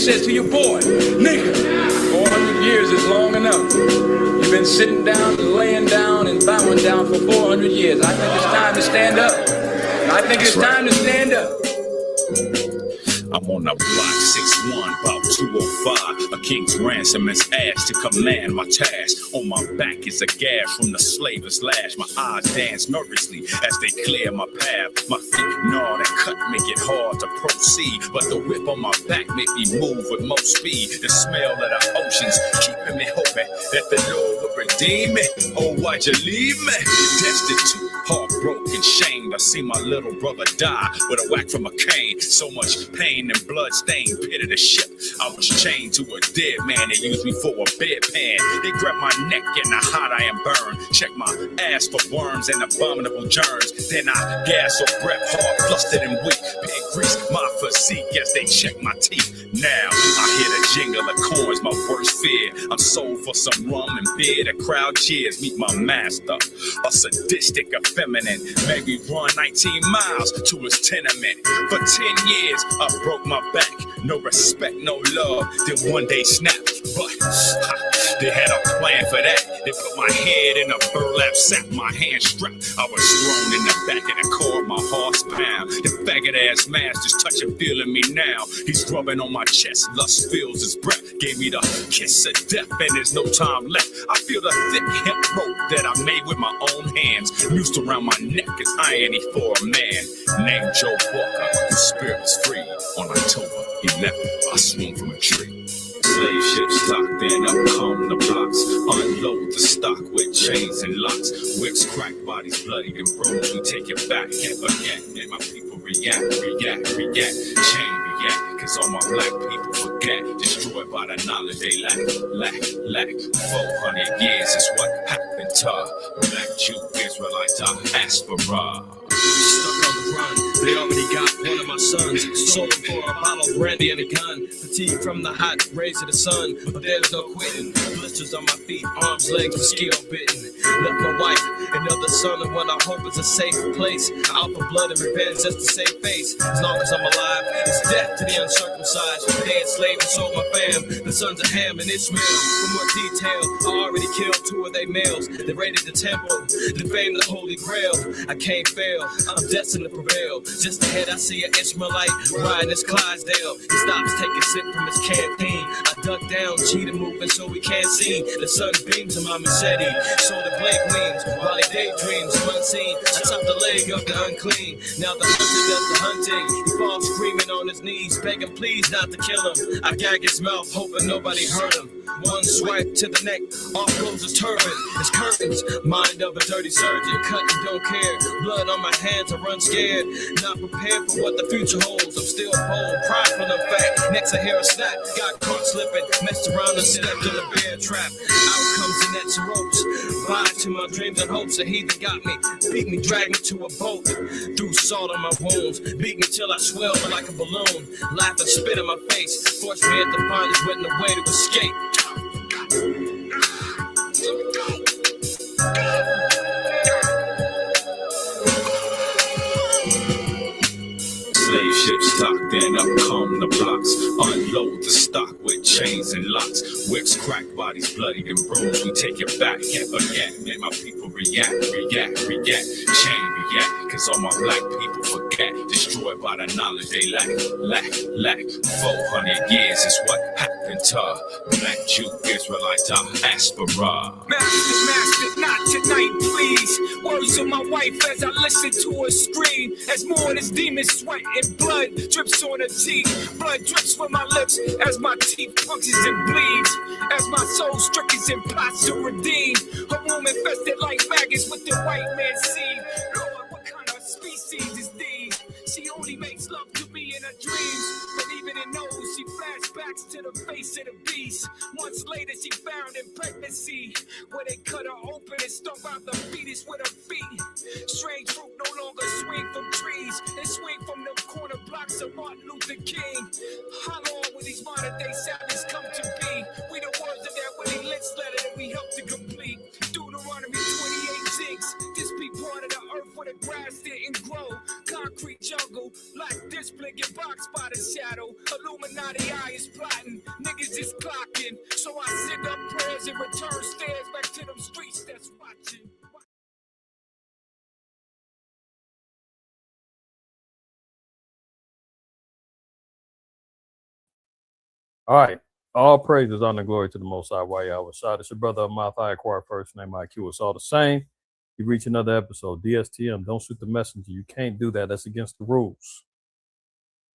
says to your boy, nigga, 400 years is long enough. You've been sitting down and laying down and bowing down for 400 years. I think it's time to stand up. I think it's time to stand up. I'm on the block, 6'1", about 205. A king's ransom is asked to command my task. On my back is a gash from the slaver's lash. My eyes dance nervously as they clear my path. My feet gnaw and cut make it hard to proceed. But the whip on my back make me move with more speed. The smell of the oceans keeping me hoping that the Lord will redeem me. Oh, why'd you leave me? Destitute, heartbroken, shamed. I see my little brother die with a whack from a cane. So much pain and blood-stained pit of the ship. I was chained to a dead man. They used me for a bedpan. They grabbed my neck and the hot iron burn. Check my ass for worms and abominable germs. Then I gas or breath hard, flustered and weak. Pig grease my physique as they check my teeth. Now I hear the jingle of coins, my worst fear. I'm sold for some rum and beer. The crowd cheers. Meet my master, a sadistic, effeminate. Made me run 19 miles to his tenement. For 10 years I broke my back. No respect, no love. Then one day snap. But they had a plan for that. They put my head in a burlap sack, my hand strapped. I was thrown in the back of the car, my heart's pound. The faggot ass master's touching, feeling me now. He's rubbing on my chest, lust fills his breath. Gave me the kiss of death, and there's no time left. I feel the thick hemp rope that I made with my own hands. Noosed around my neck is irony for a man named Joe Walker, whose spirit was free. On October 11th, I swung from a tree. Slave ships docked and up come the blocks. Unload the stock with chains and locks. Whips crack, bodies bloody and bruised. We take it back and forget. And my people react. Chain react. Cause all my black people forget. Destroyed by the knowledge they lack. 400 years is what happened to black Jew, Israelite, diaspora. Stuck on the run, they already got one of my sons. Sold him for a bottle of brandy and a gun. Fatigue from the hot rays of the sun, but there's no quitting. Blisters on my feet, arms, legs, mosquito bitten. Left my wife, another son of what I hope is a safe place. Out for blood and revenge just to save face. As long as I'm alive, it's death to the uncircumcised. They enslaved and sold my fam, the sons of Ham and Ishmael. For more detail, I already killed 2 of their males. They raided the temple, defamed the Holy Grail. I can't fail, I'm destined to prevail. Just ahead I see an Ishmaelite riding his Clydesdale. He stops taking a sip from his canteen. I duck down, cheetah moving so we can't see. The sun beams on my machete, so the blade gleams. While he daydreams, unseen, I chop the leg of the unclean. Now the hunter does the hunting. He falls screaming on his knees, begging please not to kill him. I gag his mouth, hoping nobody hurt him. One swipe to the neck, off goes his turban. His curtains, mind of a dirty surgeon. Cutting, don't care, blood on my hands, I run scared. Not prepared for what the future holds. I'm still bold, prideful in fact. Next I hear a snap, got caught slipping. Messed around and stepped in a bear trap. Out comes the nets and ropes. Bye to my dreams and hopes. A heathen got me, beat me, dragged me to a boat. Threw salt on my wounds, beat me till I swelled like a balloon. Laughed and spit in my face, forced me at the finest with no way to escape. Slave ships docked and up come the blocks. Unload the stock with chains and locks. Whips crack, bodies bloodied and bruised. We take it back and forget. And my people react. Chain react. Cause all my black people forget. Destroyed by the knowledge they lack. 400 years is what happened to black Jew, Israelite, diaspora. Masters, not tonight, please. Words of my wife as I listen to her scream. As more of this demon sweat and blood drips on her teeth. Blood drips from my lips as my teeth punctures and bleeds. As my soul strickens and plots to redeem. Her womb infested like maggots with the white man's seed. Lord, what kind of species is these? She only makes love to me in her dreams. But even in those, she flashbacks to the face of the beast. Months later, she found in pregnancy, where they cut her open and stomp out the fetus with her feet. Strange fruit no longer swing from trees. They swing from the corner blocks of Martin Luther King. How long will these modern day savages come to be? We the words of that Willie Lynch letter that we helped to complete. Deuteronomy 28:6. This be part of the earth where the grass didn't grow. Concrete jungle, like this blinking box by the shadow. Illuminate Illuminati eye is plotting. Niggas is clocking. So I send up prayers and return stares back to them streets that's watching. All right. All praises, honor, glory to the Most High. Why y'all was shot? It's your brother IQAhmath. I acquired first name IQ. It's all the same. You reach another episode. DSTM. Don't shoot the messenger. You can't do that. That's against the rules.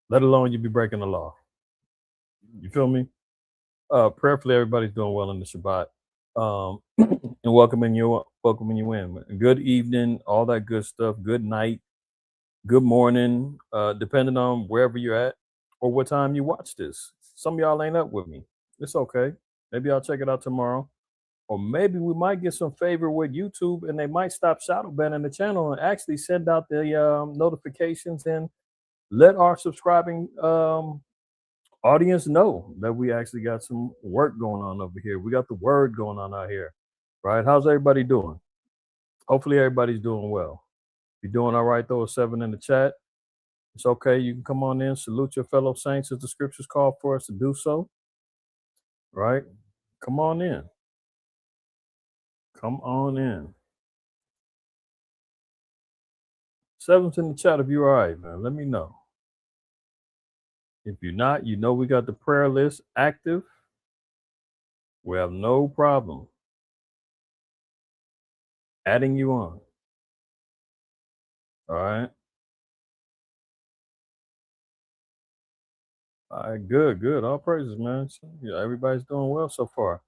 Let alone you be breaking the law. You feel me? Prayerfully, everybody's doing well in the Shabbat. And welcoming you in. Good evening, all that good stuff. Good night. Good morning. Depending on wherever you're at or what time you watch this. Some of y'all ain't up with me. It's okay. Maybe I'll check it out tomorrow. Or maybe we might get some favor with YouTube and they might stop shadow banning the channel and actually send out the notifications and let our subscribing audience know that we actually got some work going on over here. We got the word going on out here, right? How's everybody doing? Hopefully everybody's doing well. If you're doing all right, throw a 7 in the chat. It's okay. You can come on in, salute your fellow saints as the scriptures call for us to do so. Right? Come on in. Come on in. 7's in the chat if you're all right, man. Let me know. If you're not, you know we got the prayer list active. We have no problem adding you on. All right. All right, good. All praises, man. Yeah, everybody's doing well so far.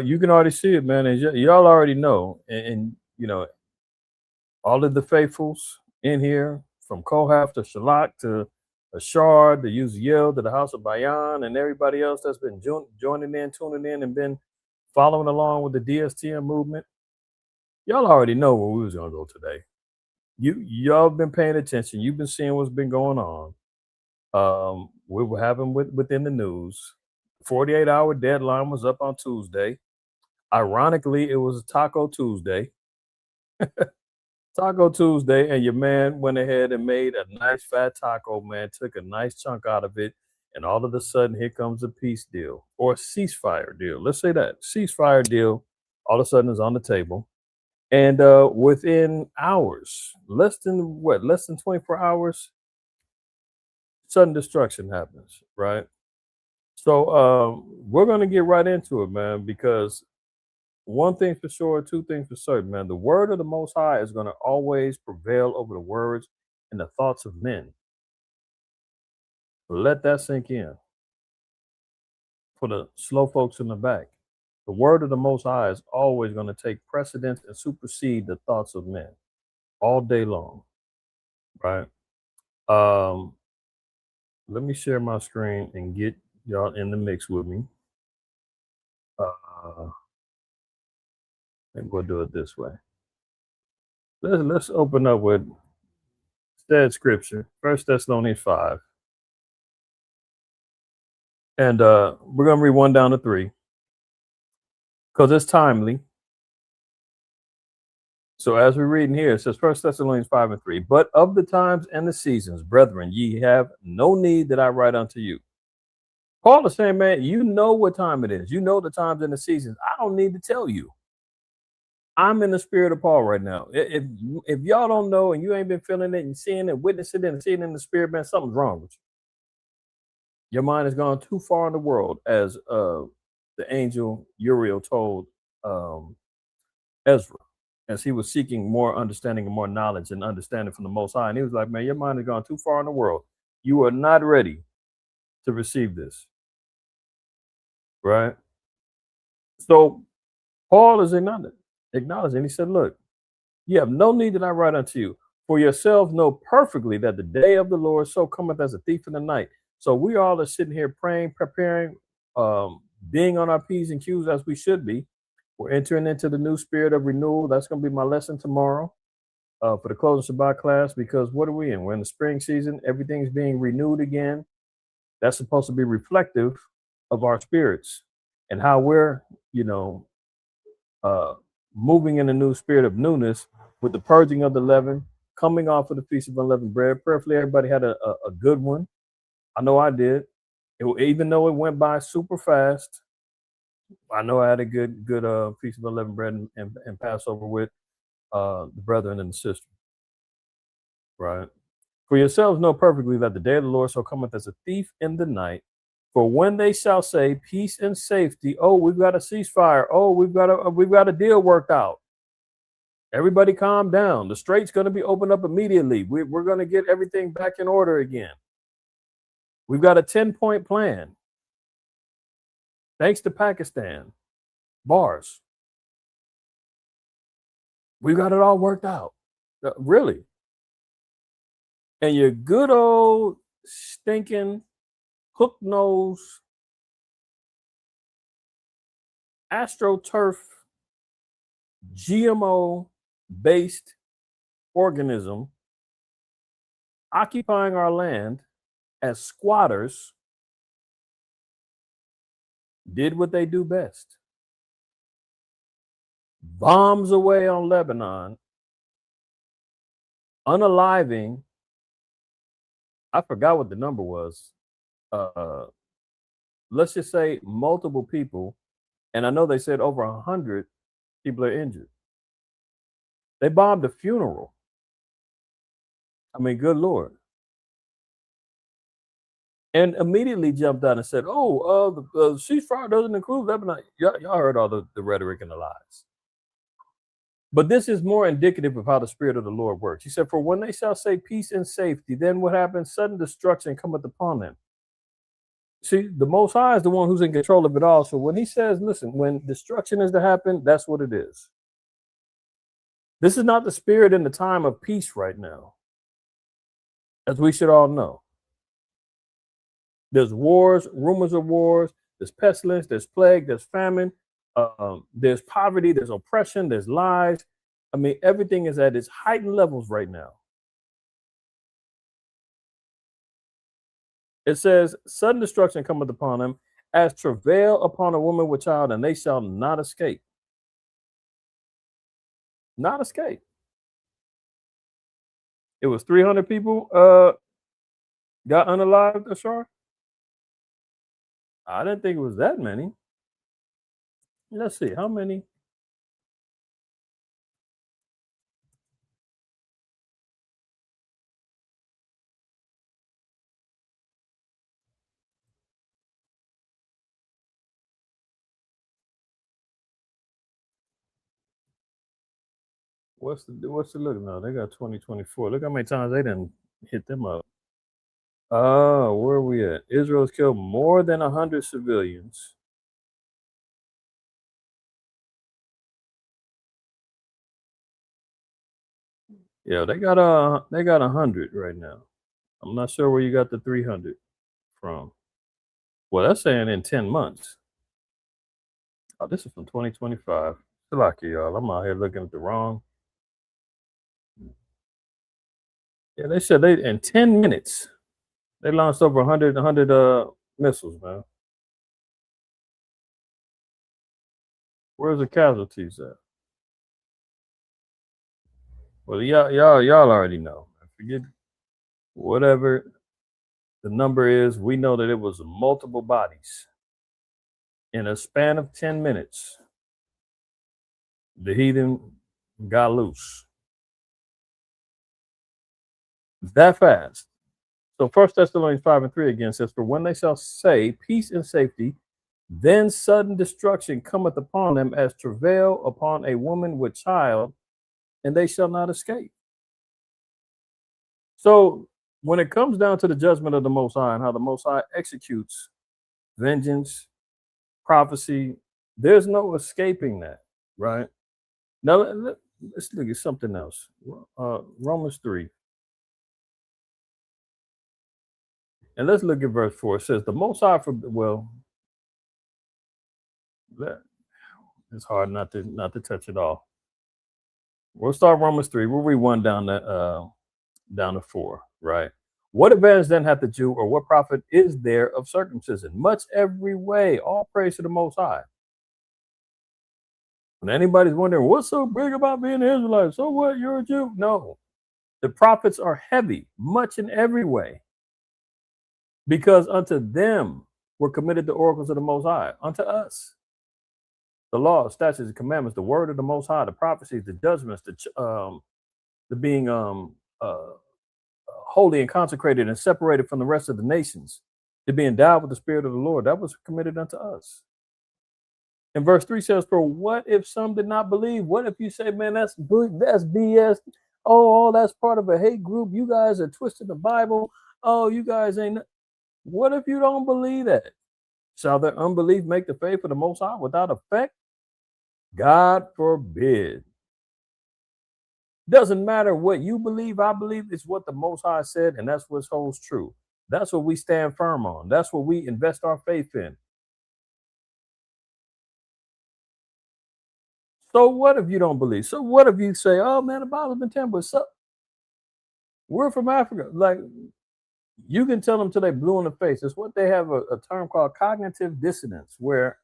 You can already see it, man. And y'all already know. And you know, all of the faithfuls in here, from Kohath to Shalak to Ashard to Uziel to the House of Bayan and everybody else that's been joining in, tuning in, and been following along with the DSTM movement. Y'all already know where we was gonna go today. Y'all been paying attention. You've been seeing what's been going on. We were having within the news. 48-hour deadline was up on Tuesday. Ironically, it was Taco Tuesday. Taco Tuesday, and your man went ahead and made a nice fat taco, man, took a nice chunk out of it, and all of a sudden, here comes a peace deal or a ceasefire deal. Let's say that. Ceasefire deal all of a sudden is on the table. And within hours, less than 24 hours, sudden destruction happens, right? So we're going to get right into it, man, because one thing for sure, two things for certain, man. The word of the Most High is going to always prevail over the words and the thoughts of men. Let that sink in. For the slow folks in the back, the word of the Most High is always going to take precedence and supersede the thoughts of men all day long, right? Let me share my screen and get y'all in the mix with me. Maybe we'll do it this way. Let's open up with said scripture, 1 Thessalonians 5. And we're going to read 1 down to 3 because it's timely. So as we're reading here, it says 1 Thessalonians 5 and 3. But of the times and the seasons, brethren, ye have no need that I write unto you. Paul is saying, man, you know what time it is. You know the times and the seasons. I don't need to tell you. I'm in the spirit of Paul right now. If y'all don't know and you ain't been feeling it and seeing it, witnessing it and seeing it in the spirit, man, something's wrong with you. Your mind has gone too far in the world, as the angel Uriel told Ezra, as he was seeking more understanding and more knowledge and understanding from the Most High. And he was like, man, your mind has gone too far in the world. You are not ready to receive this. Right? So Paul is acknowledging. He said, look, you have no need that I write unto you. For yourselves know perfectly that the day of the Lord so cometh as a thief in the night. So we all are sitting here praying, preparing, being on our P's and Q's as we should be. We're entering into the new spirit of renewal. That's going to be my lesson tomorrow for the closing Shabbat class, because what are we in? We're in the spring season. Everything's being renewed again. That's supposed to be reflective of our spirits and how we're, moving in a new spirit of newness with the purging of the leaven, coming off of the Feast of Unleavened Bread. Prayerfully, everybody had a good one. I know I did. Even though it went by super fast, I know I had a good piece of unleavened bread and Passover with the brethren and the sister, right? For yourselves know perfectly that the day of the Lord shall cometh as a thief in the night. For when they shall say peace and safety, oh, we've got a ceasefire. Oh, we've got a deal worked out. Everybody calm down. The strait's going to be opened up immediately. We're going to get everything back in order again. We've got a 10-point plan. Thanks to Pakistan. Bars. We've got it all worked out. Really. And your good old stinking hook nose AstroTurf GMO based organism occupying our land as squatters did what they do best. Bombs away on Lebanon, unaliving, I forgot what the number was. Let's just say multiple people. And I know they said over 100 people are injured. They bombed a funeral. I mean, good Lord. And immediately jumped out and said, the ceasefire doesn't include Lebanon. Y'all heard all the rhetoric and the lies. But this is more indicative of how the Spirit of the Lord works. He said, for when they shall say peace and safety, then what happens? Sudden destruction cometh upon them. See, the Most High is the one who's in control of it all. So when he says, listen, when destruction is to happen, that's what it is. This is not the spirit in the time of peace right now, as we should all know. There's wars, rumors of wars, there's pestilence, there's plague, there's famine, there's poverty, there's oppression, there's lies. I mean, everything is at its heightened levels right now. It says, sudden destruction cometh upon them, as travail upon a woman with child, and they shall not escape. Not escape. It was 300 people got unalived, Ashar? I didn't think it was that many. Let's see, how many? What's the look now? They got 2024. Look how many times they didn't hit them up. Oh, where are we at? Israel's killed more than 100 civilians. Yeah, they got 100 right now. I'm not sure where you got the 300 from. Well, that's saying in 10 months. Oh, this is from 2025. Good luck, y'all. I'm out here looking at the wrong. Yeah, they said they in 10 minutes they launched over 100 missiles, man. Where's the casualties at? Well, y'all already know. Forget whatever the number is. We know that it was multiple bodies in a span of 10 minutes. The heathen got loose that fast. So 1 Thessalonians 5:3 again says, for when they shall say peace and safety, then sudden destruction cometh upon them as travail upon a woman with child, and they shall not escape. So when it comes down to the judgment of the Most High and how the Most High executes vengeance, prophecy, there's no escaping that, right? Now let's look at something else. Romans 3. And let's look at verse 4. It says, the Most High, it's hard not to touch it all. We'll start Romans 3. We'll read 1 down to 4, right? What advantage then hath the Jew, or what profit is there of circumcision? Much every way, all praise to the Most High. When anybody's wondering, what's so big about being an Israelite? So what, you're a Jew? No. The profits are heavy, much in every way. Because unto them were committed the oracles of the Most High. Unto us, the law, statutes, and commandments, the word of the Most High, the prophecies, the judgments, the being holy and consecrated and separated from the rest of the nations, to be endowed with the Spirit of the Lord. That was committed unto us. And verse 3 says, for what if some did not believe? What if you say, man, that's BS? Oh, that's part of a hate group. You guys are twisting the Bible. Oh, you guys ain't. What if you don't believe that? Shall their unbelief make the faith of the Most High without effect? God forbid. Doesn't matter what you believe, I believe it's what the Most High said, and that's what holds true. That's what we stand firm on. That's what we invest our faith in. So what if you don't believe? So what if you say, oh man, the Bible's been tampered? So we're from Africa. Like, you can tell them till they blue in the face. It's what they have a term called cognitive dissonance, where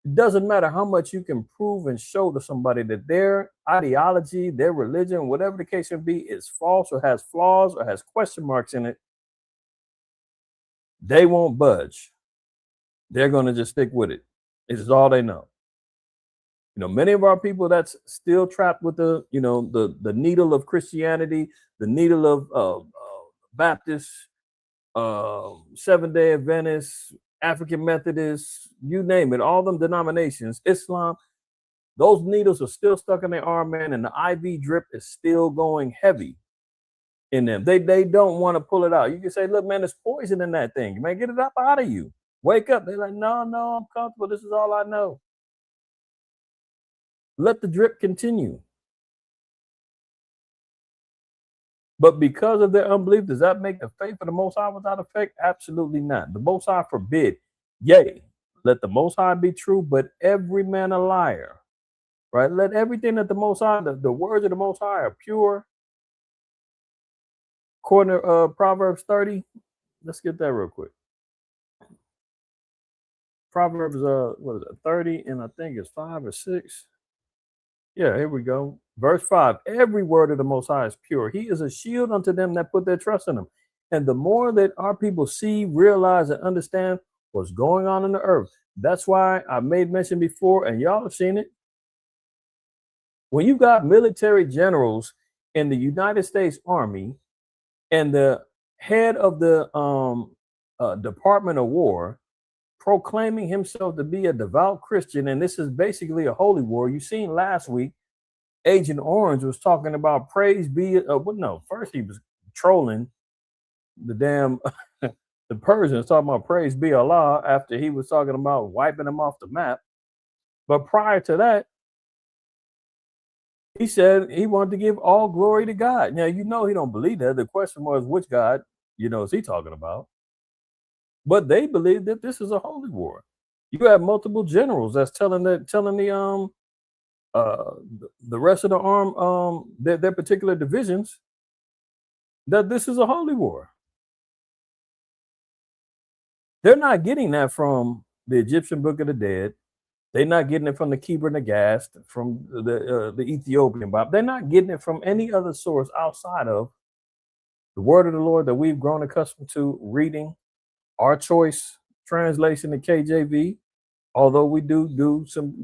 it doesn't matter how much you can prove and show to somebody that their ideology, their religion, whatever the case may be, is false or has flaws or has question marks in it. They won't budge. They're going to just stick with it. It's all they know. You know, many of our people that's still trapped with the needle of Christianity, the needle of Baptist, Seventh-day Adventists, African Methodists, you name it, all them denominations, Islam, those needles are still stuck in their arm, man, and the IV drip is still going heavy in them. They don't want to pull it out. You can say, look, man, there's poison in that thing. Man, get it up out of you. Wake up. They're like, no, I'm comfortable. This is all I know. Let the drip continue. But because of their unbelief, does that make the faith of the Most High without effect? Absolutely not. The Most High forbid. Yea, let the Most High be true, but every man a liar. Right? Let everything that the Most High, the words of the Most High are pure. According to Proverbs 30. Let's get that real quick. Proverbs 30, and I think it's 5 or 6. Yeah, here we go. Verse 5, every word of the Most High is pure. He is a shield unto them that put their trust in him. And the more that our people see, realize, and understand what's going on in the earth, that's why I made mention before, and y'all have seen it. When you got military generals in the United States Army and the head of the Department of War proclaiming himself to be a devout Christian, and this is basically a holy war. You seen last week, Agent Orange was talking about praise be. First he was trolling the damn the Persians, talking about praise be Allah after he was talking about wiping them off the map. But prior to that, he said he wanted to give all glory to God. Now, you know he don't believe that. The question was, which God, is he talking about? But they believe that this is a holy war. You have multiple generals that's telling the rest of the arm, their particular divisions, that this is a holy war. They're not getting that from the Egyptian Book of the Dead. They're not getting it from the Kebra Nagast, from the Ethiopian Bible. They're not getting it from any other source outside of the word of the Lord that we've grown accustomed to reading. Our choice translation to KJV, although we do some,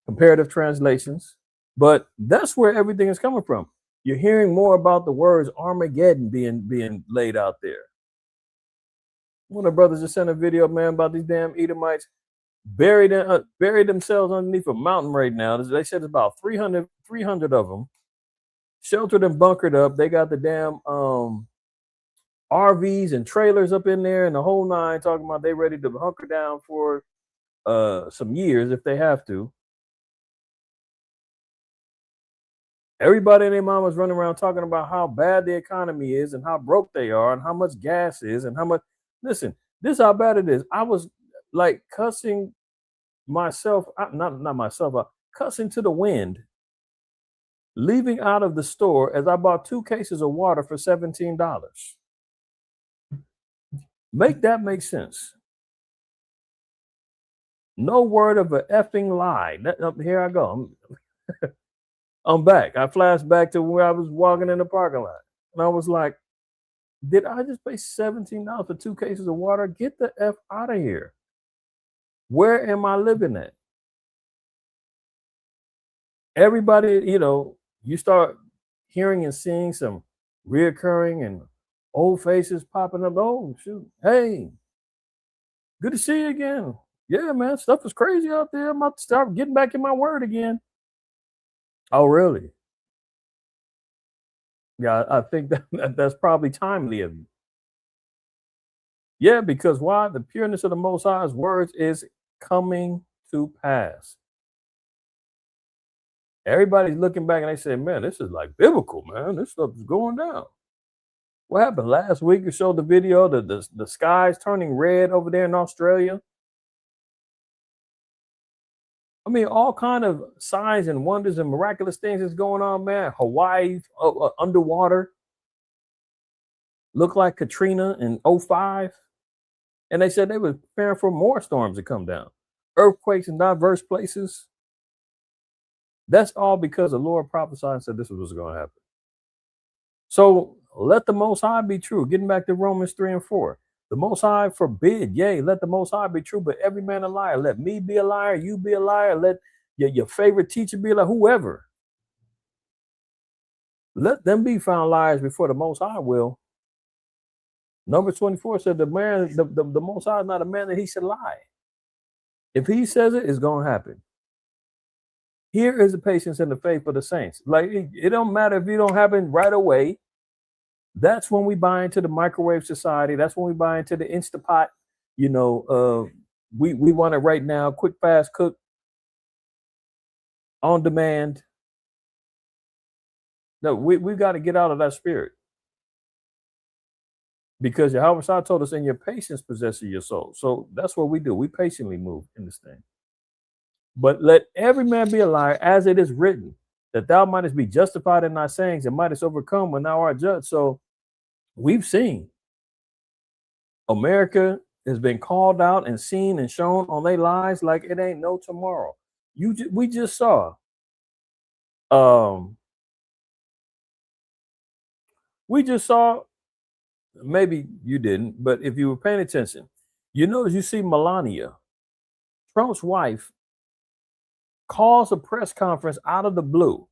comparative translations, but that's where everything is coming from. You're hearing more about the words Armageddon being laid out there. One of the brothers just sent a video, man, about these damn Edomites buried themselves underneath a mountain right now. They said it's about 300 of them, sheltered and bunkered up. They got the damn RVs and trailers up in there and the whole nine, talking about they ready to hunker down for some years if they have to. Everybody and their mama's running around talking about how bad the economy is and how broke they are and how much gas is and how much. Listen, this is how bad it is. I was like cussing myself, not myself, cussing to the wind, leaving out of the store as I bought 2 cases of water for $17. Make that make sense. No word of an effing lie. Here I go. I'm back. I flashed back to where I was walking in the parking lot. And I was like, Did I just pay $17 for 2 cases of water? Get the F out of here. Where am I living at? Everybody, you start hearing and seeing some reoccurring and old faces popping up. Oh, shoot. Hey, good to see you again. Yeah, man, stuff is crazy out there. I'm about to start getting back in my word again. Oh, really? Yeah, I think that's probably timely of you. Yeah, because why? The pureness of the Most High's words is coming to pass. Everybody's looking back and they say, man, this is like biblical, man. This stuff is going down. What happened last week? You showed the video, the skies turning red over there in Australia. I mean, all kind of signs and wonders and miraculous things is going on, man. Hawaii underwater. Looked like Katrina in 2005. And they said they were preparing for more storms to come down. Earthquakes in diverse places. That's all because the Lord prophesied and said this was going to happen. So let the Most High be true. Getting back to Romans 3 and 4. The Most High forbid, yea, let the Most High be true, but every man a liar. Let me be a liar, you be a liar. Let your favorite teacher be a liar, whoever. Let them be found liars before the Most High will. Numbers 24 said the Most High is not a man that he should lie. If he says it, it's going to happen. Here is the patience and the faith of the saints. Like, it don't matter if it don't happen right away. That's when we buy into the microwave society. That's when we buy into the Instapot. We want it right now, quick, fast, cook, on demand. No, we got to get out of that spirit. Because Yahweh told us, in your patience possess your soul. So that's what we do. We patiently move in this thing. But let every man be a liar, as it is written, that thou mightest be justified in thy sayings and mightest overcome when thou art judged. So we've seen America has been called out and seen and shown on their lies like it ain't no tomorrow. We just saw maybe you didn't, but if you were paying attention, you see Melania, Trump's wife, calls a press conference out of the blue.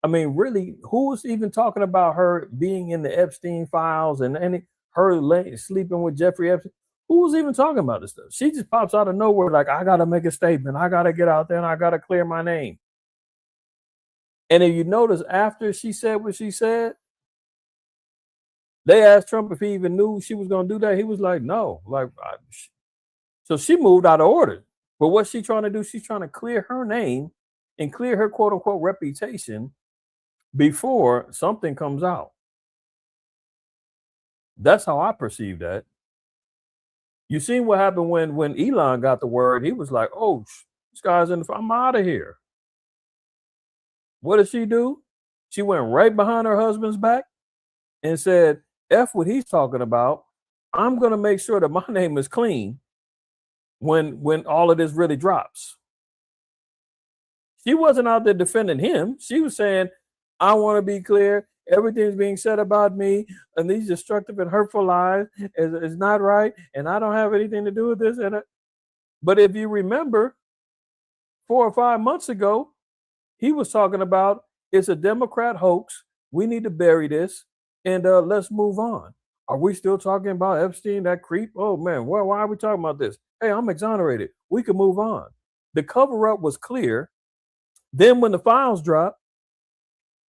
I mean, really, who was even talking about her being in the Epstein files and her sleeping with Jeffrey Epstein? Who was even talking about this stuff? She just pops out of nowhere like, I got to make a statement. I got to get out there and I got to clear my name. And if you notice, after she said what she said, they asked Trump if he even knew she was going to do that. He was like, no. So she moved out of order. But what's she trying to do? She's trying to clear her name and clear her quote unquote reputation before something comes out. That's how I perceive that. You seen what happened when Elon got the word? He was like, oh, this guy's I'm out of here. What did she do? She went right behind her husband's back and said, F what he's talking about. I'm going to make sure that my name is clean when all of this really drops. She wasn't out there defending him. She was saying, I want to be clear. Everything's being said about me and these destructive and hurtful lies is not right. And I don't have anything to do with this. But if you remember, 4 or 5 months ago, he was talking about it's a Democrat hoax. We need to bury this and let's move on. Are we still talking about Epstein, that creep? Oh, man, why are we talking about this? Hey, I'm exonerated. We can move on. The cover-up was clear. Then when the files dropped,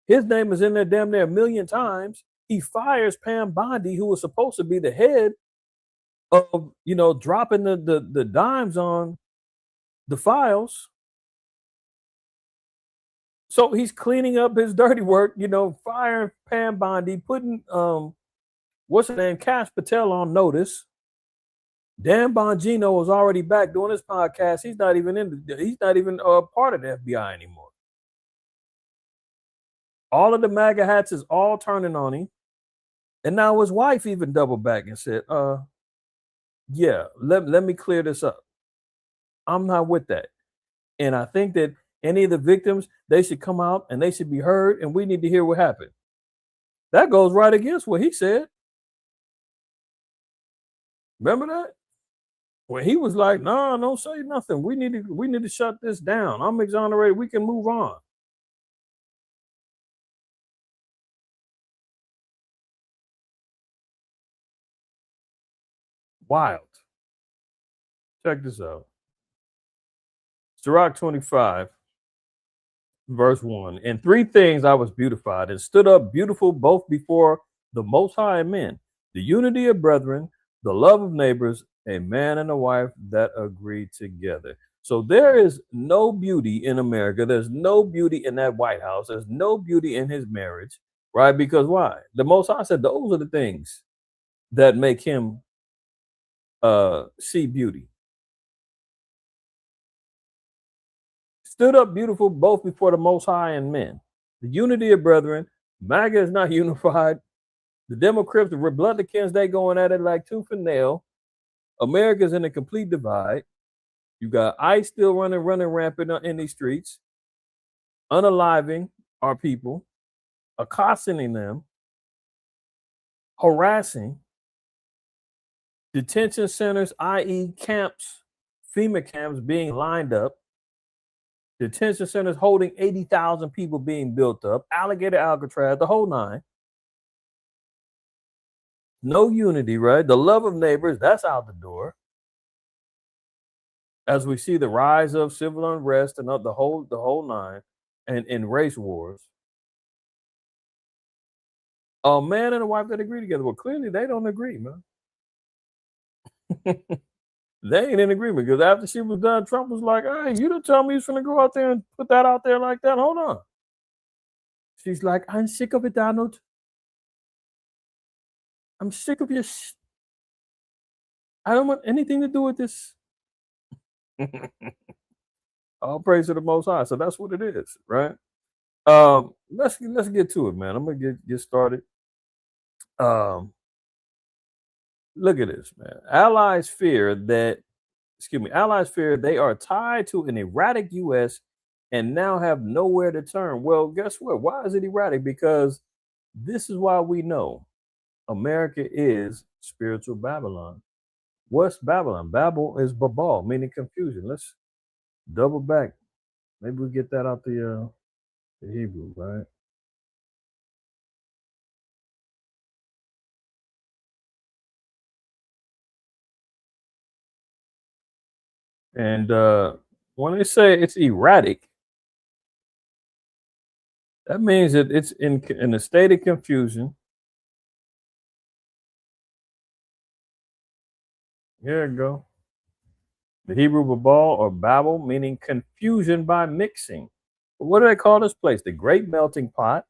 his name is in there damn near 1 million times. He fires Pam Bondi, who was supposed to be the head of, dropping the dimes on the files. So he's cleaning up his dirty work, firing Pam Bondi, putting what's her name, Cash Patel on notice. Dan Bongino was already back doing his podcast. He's not even part of the FBI anymore. All of the MAGA hats is all turning on him. And now his wife even doubled back and said, yeah, let me clear this up. I'm not with that. And I think that any of the victims, they should come out and they should be heard, and we need to hear what happened. That goes right against what he said. Remember that? When he was like, no, don't say nothing. We need to shut this down. I'm exonerated. We can move on. Wild. Check this out. Sirach 25, verse 1. In three things I was beautified and stood up beautiful both before the Most High and men, the unity of brethren, the love of neighbors, a man and a wife that agree together. So there is no beauty in America. There's no beauty in that White House. There's no beauty in his marriage, right? Because why? The Most High said those are the things that make him see beauty. Stood up beautiful both before the Most High and men. The unity of brethren. MAGA is not unified. The Democrats, the Republicans, they going at it like tooth and nail. America's in a complete divide. You got ICE still running rampant in these streets, unaliving our people, accosting them, harassing, detention centers, i.e., camps, FEMA camps being lined up, detention centers holding 80,000 people being built up, alligator Alcatraz, the whole nine. No unity, right? The love of neighbors, that's out the door. As we see the rise of civil unrest and the whole nine, and race wars. A man and a wife that agree together. Well, clearly they don't agree, man. They ain't in agreement because after she was done, Trump was like, "Hey, you didn't tell me he's gonna go out there and put that out there like that. Hold on." She's like, "I'm sick of it, Donald. I'm sick of your. I don't want anything to do with this." All praise to the Most High. So that's what it is, right? Let's get to it, man. I'm gonna get started. Look at this, man. Allies fear they are tied to an erratic U.S. and now have nowhere to turn. Well, guess what? Why is it erratic? Because this is why we know America is spiritual Babylon. What's Babylon? Babel is Babal, meaning confusion. Let's double back. Maybe we get that out the Hebrew, right? And when they say it's erratic, that means that it's in a state of confusion. Here we go. The Hebrew Babal or Babel, meaning confusion by mixing. What do they call this place? The great melting pot.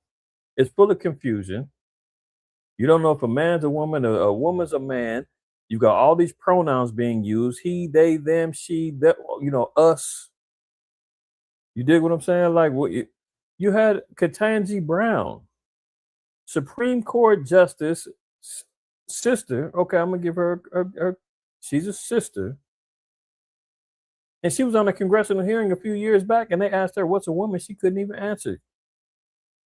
It's full of confusion. You don't know if a man's a woman or a woman's a man. You got all these pronouns being used: he, they, them, she, that. Us. You dig what I'm saying? Like what you had Ketanji Brown, Supreme Court Justice, sister. Okay, I'm gonna give her she's a sister. And she was on a congressional hearing a few years back, and they asked her, "What's a woman?" She couldn't even answer.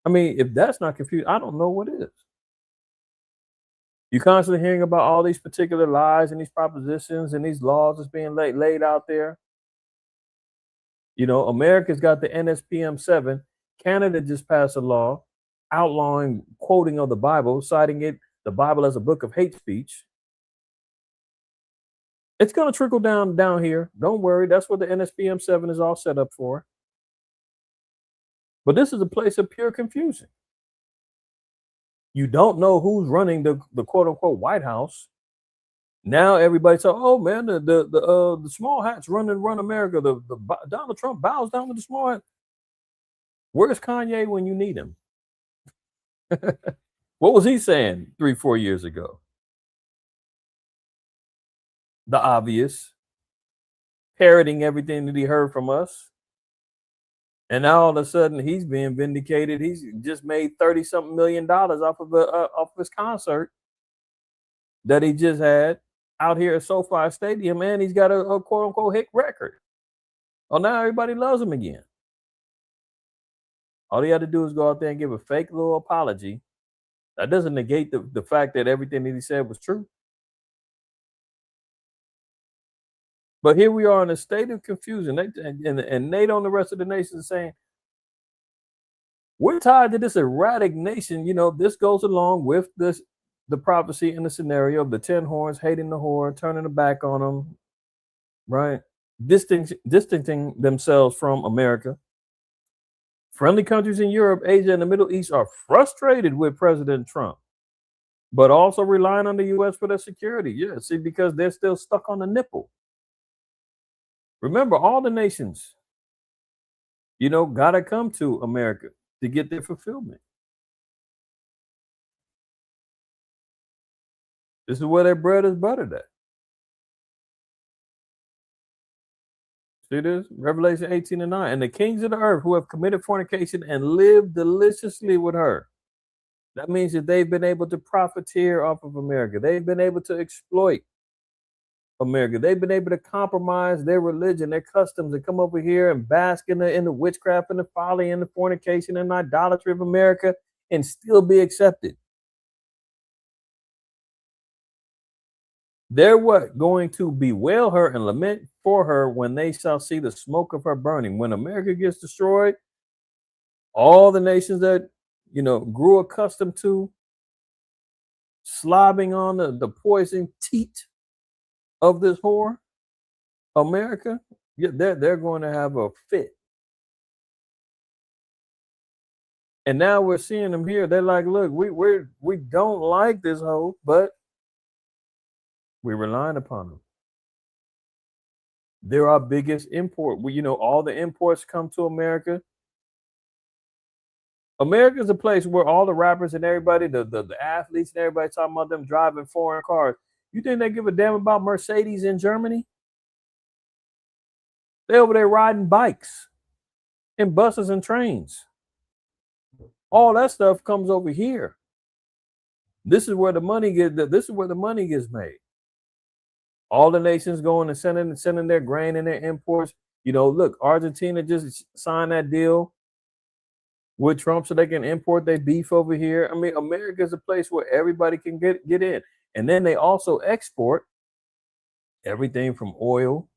I mean, if that's not confused, I don't know what is. You're constantly hearing about all these particular lies and these propositions and these laws that's being laid out there. America's got the NSPM 7. Canada just passed a law outlawing quoting of the Bible, citing the Bible as a book of hate speech. It's going to trickle down here. Don't worry. That's what the NSPM 7 is all set up for. But this is a place of pure confusion. You don't know who's running the quote unquote White House. Now everybody says, "Oh man, the small hats run America. The Donald Trump bows down to the small hat." Where's Kanye when you need him? What was he saying 3-4 years ago? The obvious, parroting everything that he heard from us. And now all of a sudden he's being vindicated. He's just made $30-something million off of his concert that he just had out here at SoFi Stadium, and he's got a quote unquote hit record. Oh, now everybody loves him again. All he had to do is go out there and give a fake little apology. That doesn't negate the fact that everything that he said was true. But here we are in a state of confusion. And NATO and the rest of the nations saying, we're tied to this erratic nation. You know, this goes along with the prophecy in the scenario of the 10 horns hating the horn, turning the back on them, right? Distancing themselves from America. Friendly countries in Europe, Asia, and the Middle East are frustrated with President Trump, but also relying on the U.S. for their security. Yeah, see, because they're still stuck on the nipple. Remember, all the nations, you know, got to come to America to get their fulfillment. This is where their bread is buttered at. See this? Revelation 18:9. And the kings of the earth who have committed fornication and lived deliciously with her. That means that they've been able to profiteer off of America. They've been able to exploit America. They've been able to compromise their religion, their customs, and come over here and bask in the witchcraft and the folly and the fornication and idolatry of America and still be accepted. They're what? Going to bewail her and lament for her when they shall see the smoke of her burning. When America gets destroyed, all the nations that, you know, grew accustomed to slobbing on the poison teat of this whore, America, yeah, they're going to have a fit. And now we're seeing them here. They're like, look, we don't like this hoe, but we're relying upon them. They're our biggest import. You know, all the imports come to America. America is a place where all the rappers and everybody, the athletes and everybody talking about them driving foreign cars. You think they give a damn about Mercedes in Germany? They over there riding bikes and buses and trains. All that stuff comes over here. This is where the money gets made. All the nations going and sending their grain and their imports. You know, look, Argentina just signed that deal with Trump so they can import their beef over here. I mean, America is a place where everybody can get in. And then they also export everything from oil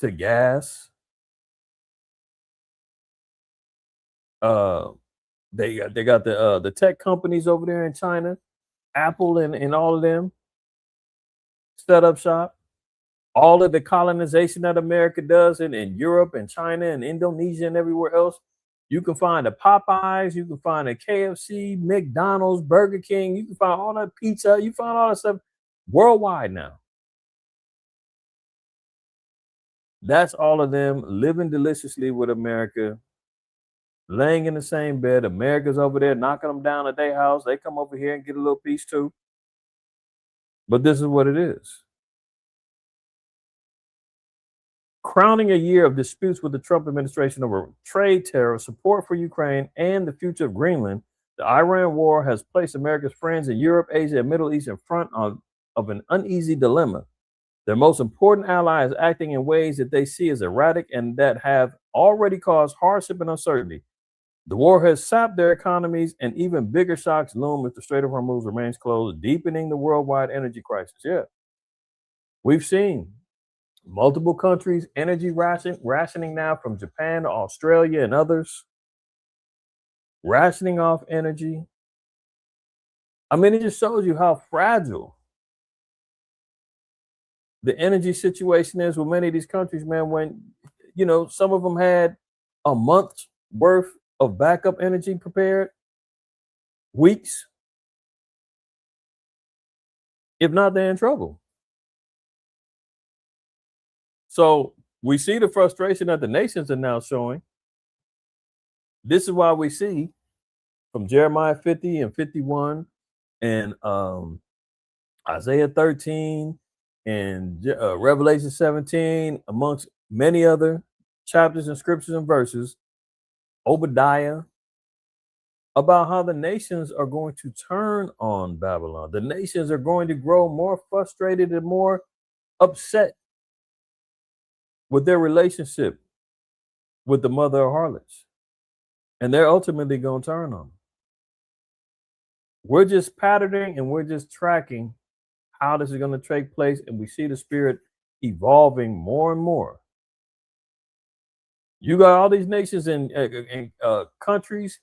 to gas. They got the tech companies over there in China, Apple and all of them set up shop. All of the colonization that America does in Europe and China and Indonesia and everywhere else. You can find a Popeyes, you can find a KFC, McDonald's, Burger King, you can find all that pizza, you find all that stuff worldwide now. That's all of them living deliciously with America, laying in the same bed. America's over there knocking them down at their house. They come over here and get a little piece too. But this is what it is. Crowning a year of disputes with the Trump administration over trade tariffs, support for Ukraine, and the future of Greenland, the Iran war has placed America's friends in Europe, Asia, and Middle East in front of an uneasy dilemma. Their most important ally is acting in ways that they see as erratic and that have already caused hardship and uncertainty. The war has sapped their economies, and even bigger shocks loom if the Strait of Hormuz remains closed, deepening the worldwide energy crisis. Yeah, we've seen multiple countries energy rationing now, from Japan to Australia and others, rationing off energy. I mean, it just shows you how fragile the energy situation is with many of these countries, man. When, you know, some of them had a month's worth of backup energy prepared, weeks. If not, they're in trouble. So we see the frustration that the nations are now showing. This is why we see from Jeremiah 50 and 51 and Isaiah 13 and Revelation 17, amongst many other chapters and scriptures and verses, Obadiah, about how the nations are going to turn on Babylon. The nations are going to grow more frustrated and more upset with their relationship with the mother of harlots. And they're ultimately going to turn on them. We're just patterning and we're just tracking how this is going to take place, and we see the spirit evolving more and more. You got all these nations and countries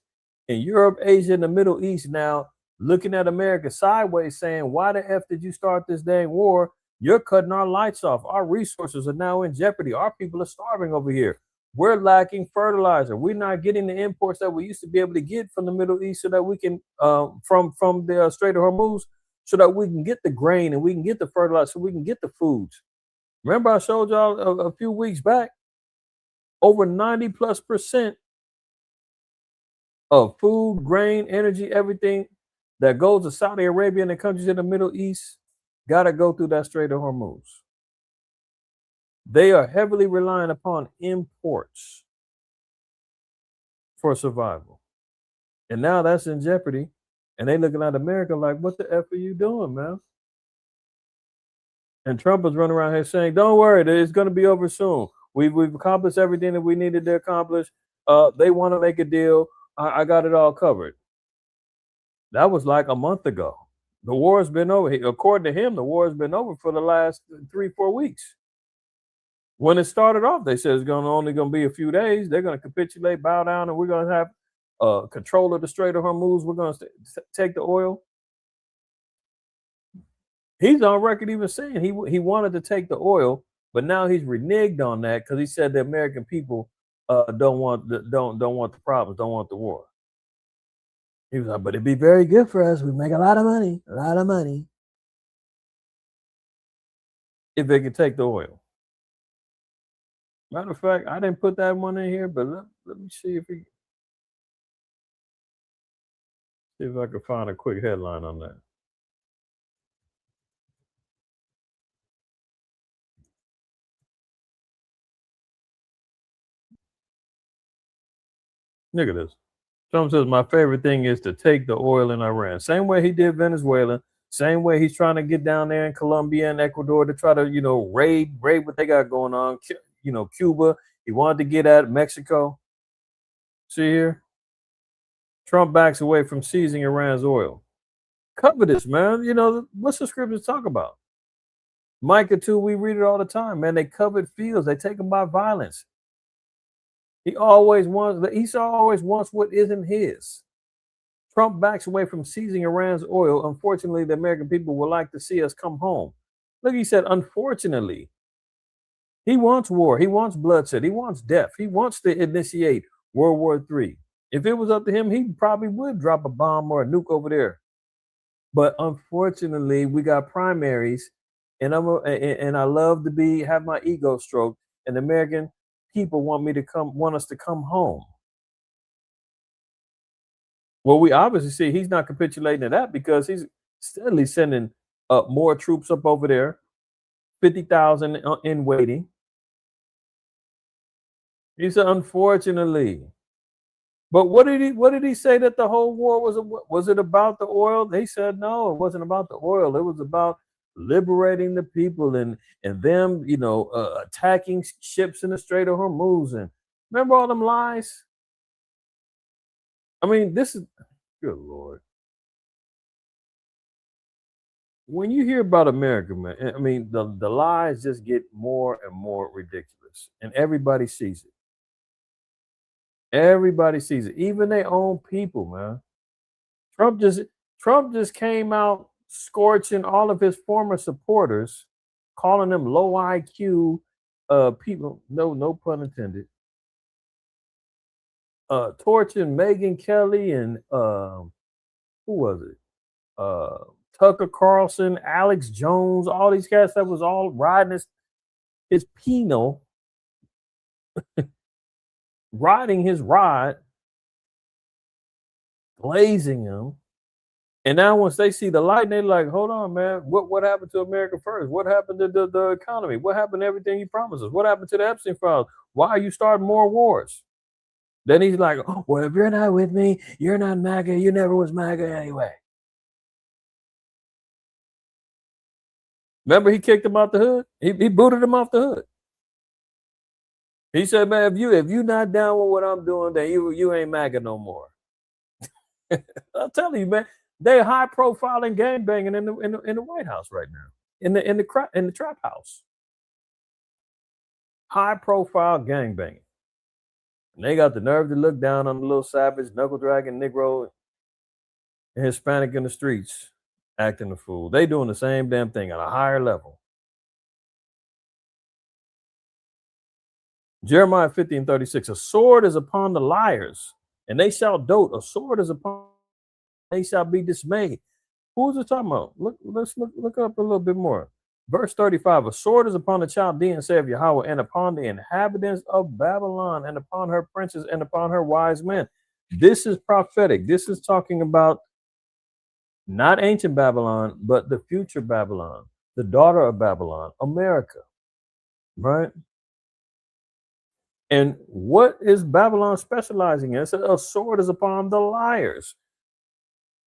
in Europe, Asia, and the Middle East now looking at America sideways, saying, "Why the f did you start this dang war? You're cutting our lights off. Our resources are now in jeopardy. Our people are starving over here. We're lacking fertilizer. We're not getting the imports that we used to be able to get from the Middle East, so that we can from the Strait of Hormuz, so that we can get the grain and we can get the fertilizer, so we can get the foods." Remember, I showed y'all a few weeks back, over 90+% of food, grain, energy, everything that goes to Saudi Arabia and the countries in the Middle East got to go through that Strait of Hormuz. They are heavily reliant upon imports for survival. And now that's in jeopardy. And they looking at America like, what the F are you doing, man? And Trump is running around here saying, don't worry, it's going to be over soon. We've accomplished everything that we needed to accomplish. They want to make a deal. I got it all covered. That was like a month ago. The war has been over. According to him, the war has been over for the last 3-4 weeks. When it started off, they said it's only going to be a few days. They're going to capitulate, bow down, and we're going to have control of the Strait of Hormuz. We're going to take the oil. He's on record even saying he wanted to take the oil, but now he's reneged on that because he said the American people don't want the problems, don't want the war. He was like, but it'd be very good for us. We make a lot of money, if they could take the oil. Matter of fact, I didn't put that one in here, but let me see if I can find a quick headline on that. Look at this. Trump says, my favorite thing is to take the oil in Iran. Same way he did Venezuela. Same way he's trying to get down there in Colombia and Ecuador to try to, raid what they got going on. Cuba. He wanted to get at Mexico. See here? Trump backs away from seizing Iran's oil. Covetous, man. What's the scriptures talk about? Micah 2, we read it all the time, man. They covet fields. They take them by violence. Esau always wants what isn't his. Trump backs away from seizing Iran's oil. Unfortunately, the American people would like to see us come home. Look, he said, unfortunately. He wants war. He wants bloodshed. He wants death. He wants to initiate World War III. If it was up to him, he probably would drop a bomb or a nuke over there. But unfortunately, we got primaries, and I love to have my ego stroked, and the American people want us to come home. Well, we obviously see he's not capitulating to that because he's steadily sending more troops up over there, 50,000 in waiting. He said, unfortunately. But what did he say that the whole war was it about the oil? They said no, it wasn't about the oil. It was about liberating the people and them, attacking ships in the Strait of Hormuz. And remember all them lies? I mean, this is good Lord. When you hear about America, man, I mean, the lies just get more and more ridiculous, and everybody sees it. Everybody sees it, even their own people, man. Trump just came out scorching all of his former supporters, calling them low IQ people. No pun intended. Torching Megyn Kelly and who was it? Tucker Carlson, Alex Jones, all these guys that was all riding his penal, riding his ride, blazing him. And now once they see the light, they're like, hold on, man, what happened to America first? What happened to the economy? What happened to everything you promised us? What happened to the Epstein files? Why are you starting more wars? Then he's like, oh, well, if you're not with me, you're not MAGA. You never was MAGA anyway. Remember, he kicked him out the hood? He booted him off the hood. He said, man, if you not down with what I'm doing, then you ain't MAGA no more. I'll tell you, man, They're high profile and gang banging in the White House right now, in the trap house. High profile gang banging. And they got the nerve to look down on the little savage, knuckle dragging Negro and Hispanic in the streets acting a fool. They doing the same damn thing on a higher level. Jeremiah 15:36, a sword is upon the liars, and they shall dote. A sword is upon, they shall be dismayed. Who's it talking about? Let's look up a little bit more. Verse 35, a sword is upon the Chaldeans, say of Yahweh, and upon the inhabitants of Babylon, and upon her princes, and upon her wise men. This is prophetic. This is talking about not ancient Babylon, but the future Babylon, the daughter of Babylon, America, right? And what is Babylon specializing in? It says a sword is upon the liars.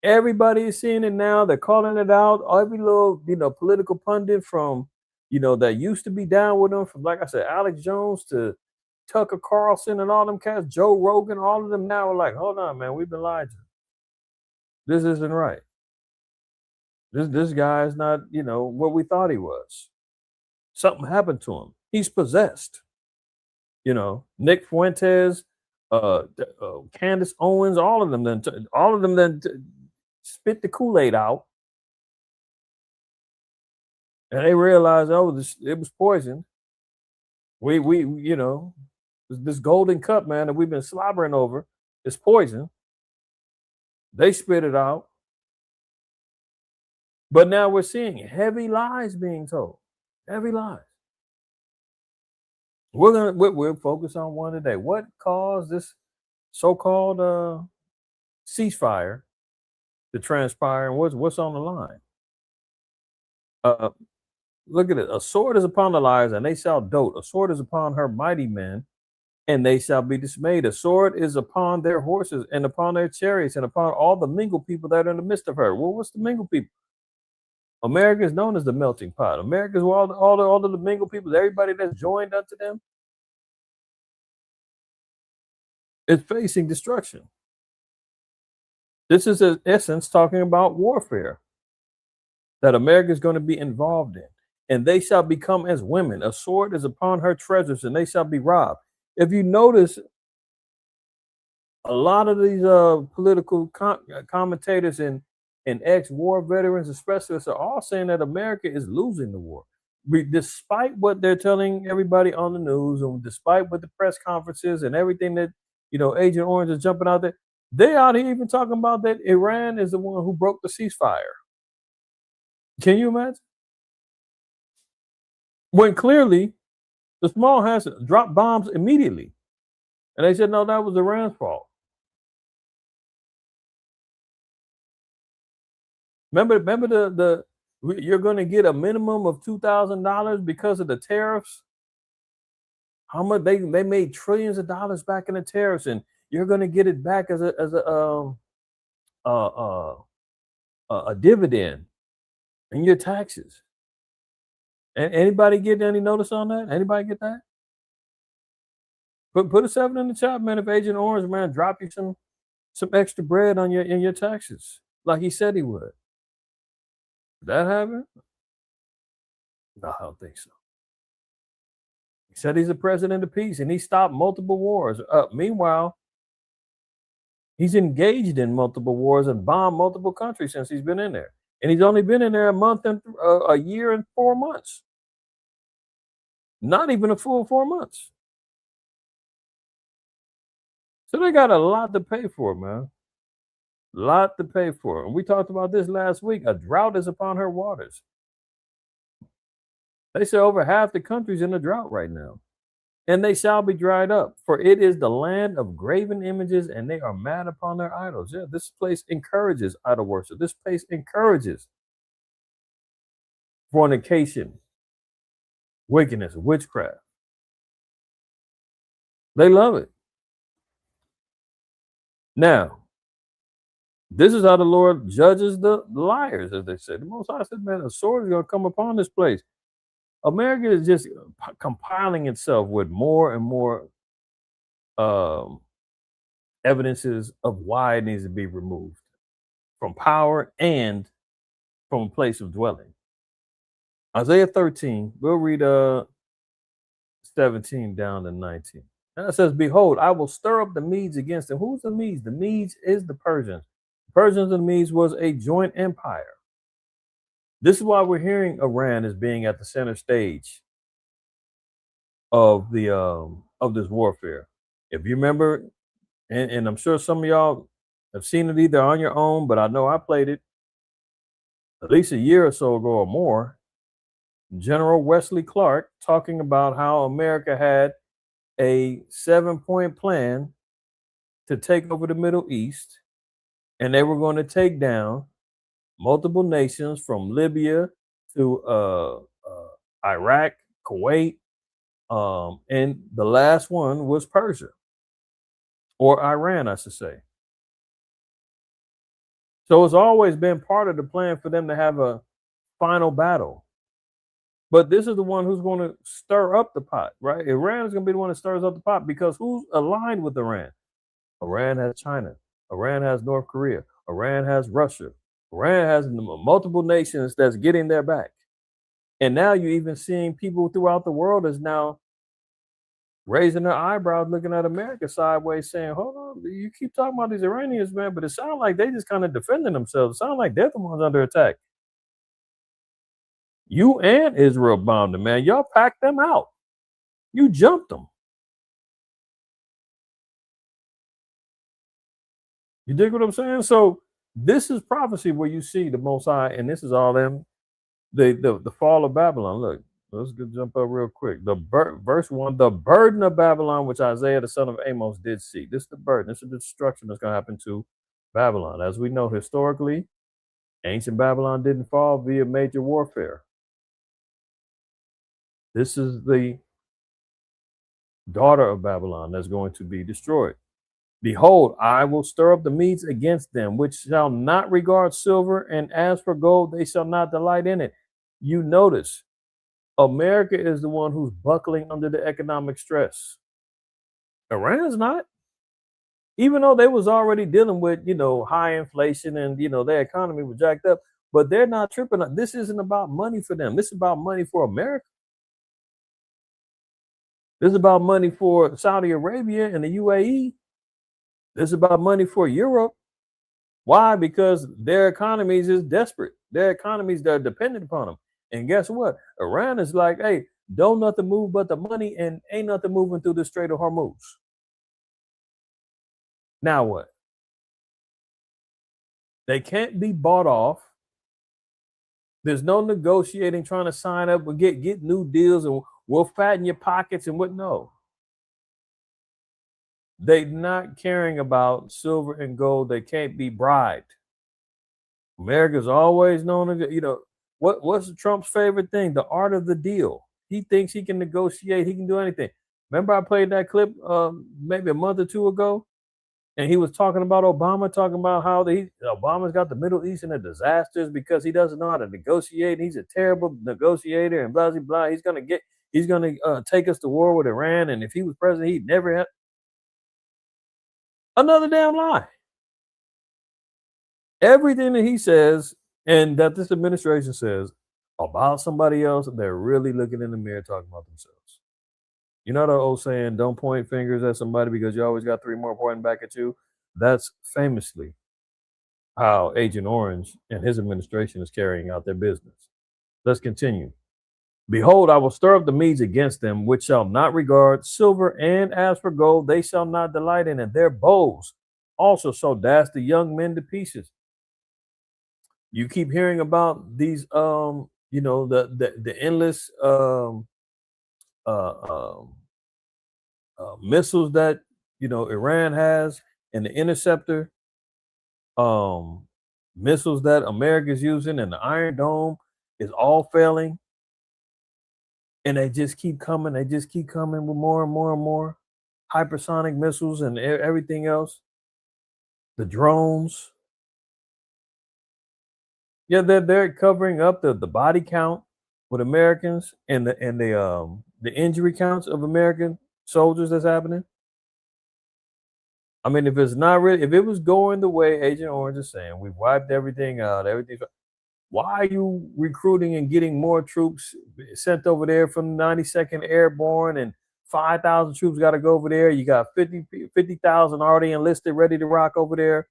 Everybody is seeing it now. They're calling it out. Every little, political pundit from, that used to be down with them, from, like I said, Alex Jones to Tucker Carlson and all them cats, Joe Rogan, all of them now are like, hold on, man, we've been lied to. This isn't right. This guy is not, what we thought he was. Something happened to him. He's possessed. Nick Fuentes, Candace Owens, all of them then spit the Kool-Aid out, and they realized, it was poison. We this golden cup, man, that we've been slobbering over is poison. They spit it out, but now we're seeing heavy lies being told. Heavy lies. We'll focus on one today. What caused this so-called ceasefire to transpire, and what's on the line? Look at it. A sword is upon the liars, and they shall dote. A sword is upon her mighty men, and they shall be dismayed. A sword is upon their horses, and upon their chariots, and upon all the mingled people that are in the midst of her. Well, what's the mingled people? America is known as the melting pot. America is all of the mingled people, everybody that's joined unto them, is facing destruction. This is, in essence, talking about warfare that America is going to be involved in. And they shall become as women. A sword is upon her treasures, and they shall be robbed. If you notice, a lot of these political commentators and ex-war veterans, especially, are all saying that America is losing the war. Despite what they're telling everybody on the news, and despite what the press conferences and everything that, Agent Orange is jumping out there, they out here even talking about that Iran is the one who broke the ceasefire. Can you imagine? When clearly the small hands dropped bombs immediately. And they said, no, that was Iran's fault. Remember you're going to get a minimum of $2,000 because of the tariffs. How much they made trillions of dollars back in the tariffs, and you're going to get it back as a dividend in your taxes. And anybody get any notice on that? Anybody get that? Put a 7 in the chat, man. If Agent Orange, man, drop you some extra bread on in your taxes, like he said he would. Did that happen? No, I don't think so. He said he's a president of peace, and he stopped multiple wars. Meanwhile, he's engaged in multiple wars and bombed multiple countries since he's been in there. And he's only been in there a year and 4 months. Not even a full 4 months. So they got a lot to pay for, man. A lot to pay for. And we talked about this last week. A drought is upon her waters. They say over half the country's in a drought right now. And they shall be dried up, for it is the land of graven images, and they are mad upon their idols. Yeah, this place encourages idol worship. This place encourages fornication, wickedness, witchcraft. They love it. Now, this is how the Lord judges the liars, as they say. The Most High said, man, a sword is going to come upon this place. America is just compiling itself with more and more evidences of why it needs to be removed from power and from a place of dwelling. Isaiah 13, we'll read 17 down to 19. And it says, behold, I will stir up the Medes against them. Who's the Medes? The Medes is the Persians. The Persians and the Medes was a joint empire. This is why we're hearing Iran as being at the center stage of the of this warfare. If you remember, and I'm sure some of y'all have seen it either on your own, but I know I played it at least a year or so ago or more. General Wesley Clark talking about how America had a 7-point plan to take over the Middle East, and they were going to take down multiple nations from Libya to Iraq, Kuwait, and the last one was Persia, or Iran, I should say. So it's always been part of the plan for them to have a final battle. But this is the one who's going to stir up the pot, right? Iran is going to be the one that stirs up the pot because who's aligned with Iran? Iran has China. Iran has North Korea. Iran has Russia. Iran has multiple nations that's getting their back. And now you're even seeing people throughout the world is now raising their eyebrows, looking at America sideways, saying, hold on, you keep talking about these Iranians, man, but it sounds like they just kind of defending themselves. It sounds like they're the ones under attack. You and Israel bombed them, man. Y'all packed them out. You jumped them. You dig what I'm saying? So this is prophecy where you see the Most High, and this is all them, the fall of Babylon. Look, let's jump up real quick. Verse 1, the burden of Babylon, which Isaiah the son of Amos did see. This is the burden. This is the destruction that's going to happen to Babylon. As we know historically, ancient Babylon didn't fall via major warfare. This is the daughter of Babylon that's going to be destroyed. Behold, I will stir up the Medes against them, which shall not regard silver, and as for gold, they shall not delight in it. You notice, America is the one who's buckling under the economic stress. Iran's not. Even though they was already dealing with, high inflation and, their economy was jacked up, but they're not tripping. This isn't about money for them. This is about money for America. This is about money for Saudi Arabia and the UAE. This is about money for Europe. Why? Because their economies is desperate. Their economies, they're dependent upon them. And guess what? Iran is like, hey, don't nothing move but the money, and ain't nothing moving through the Strait of Hormuz. Now what? They can't be bought off. There's no negotiating, trying to sign up and get new deals, and we'll fatten your pockets and what? No. They're not caring about silver and gold. They can't be bribed. America's always known to, what's Trump's favorite thing? The art of the deal. He thinks he can negotiate. He can do anything. Remember I played that clip maybe a month or two ago? And he was talking about Obama, talking about how Obama's got the Middle East in a disasters because he doesn't know how to negotiate. He's a terrible negotiator and blah, blah, blah. He's going to take us to war with Iran. And if he was president, he'd never have. Another damn lie. Everything that he says and that this administration says about somebody else, they're really looking in the mirror talking about themselves. You know the old saying, don't point fingers at somebody because you always got three more pointing back at you? That's famously how Agent Orange and his administration is carrying out their business. Let's continue. Behold, I will stir up the Medes against them, which shall not regard silver, and as for gold, they shall not delight in it. Their bows also shall dash the young men to pieces. You keep hearing about these, the endless missiles that Iran has, and the interceptor missiles that America's using, and the Iron Dome is all failing. And they just keep coming. They just keep coming with more and more and more hypersonic missiles and everything else. The drones. Yeah, they're covering up the body count with Americans and the injury counts of American soldiers that's happening. I mean, if it's not really, if it was going the way Agent Orange is saying, we wiped everything out, everything. Why are you recruiting and getting more troops sent over there from the 92nd Airborne and 5,000 troops got to go over there? You got 50,000 already enlisted, ready to rock over there.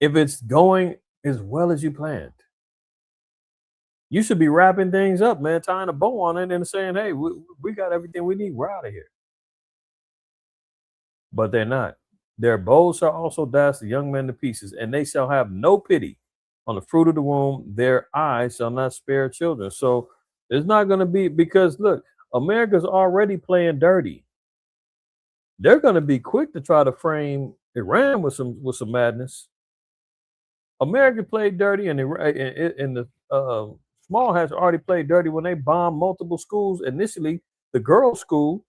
If it's going as well as you planned, you should be wrapping things up, man, tying a bow on it and saying, hey, we got everything we need. We're out of here. But they're not. Their bows shall also dash the young men to pieces, and they shall have no pity on the fruit of the womb. Their eyes shall not spare children. So it's not going to be, because look, America's already playing dirty. They're going to be quick to try to frame Iran with some madness. America played dirty, and the small hats already played dirty when they bombed multiple schools. Initially, the girls' school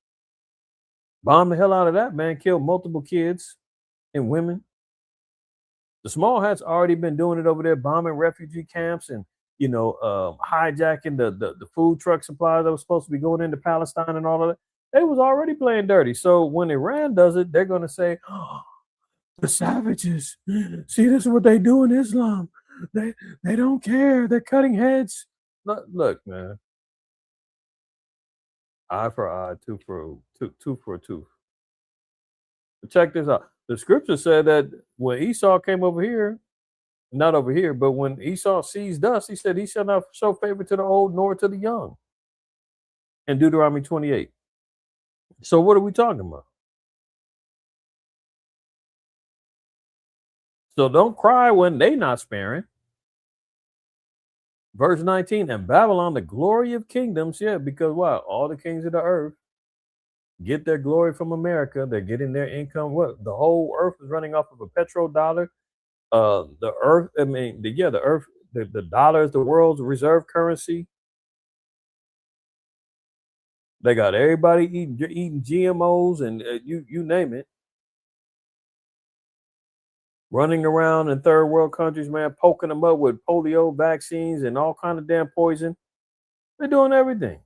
bombed the hell out of that, man, killed multiple kids and women. The small hats already been doing it over there, bombing refugee camps and hijacking the food truck supplies that was supposed to be going into Palestine and all of that. They was already playing dirty. So when Iran does it, they're going to say, oh, the savages. See, this is what they do in Islam. They don't care. They're cutting heads. Look, man. Eye for eye, tooth for a tooth. But check this out. The scripture said that when Esau came over here, not over here, but when Esau seized us, he said he shall not show favor to the old nor to the young. In Deuteronomy 28. So what are we talking about? So don't cry when they not sparing. Verse 19, and Babylon, the glory of kingdoms, yeah, because what? All the kings of the earth get their glory from America. They're getting their income. What? The whole earth is running off of a petrodollar. The earth, the earth, the dollar is the world's reserve currency. They got everybody eating GMOs and you name it. Running around in third world countries, man, poking them up with polio vaccines and all kind of damn poison. They're doing everything.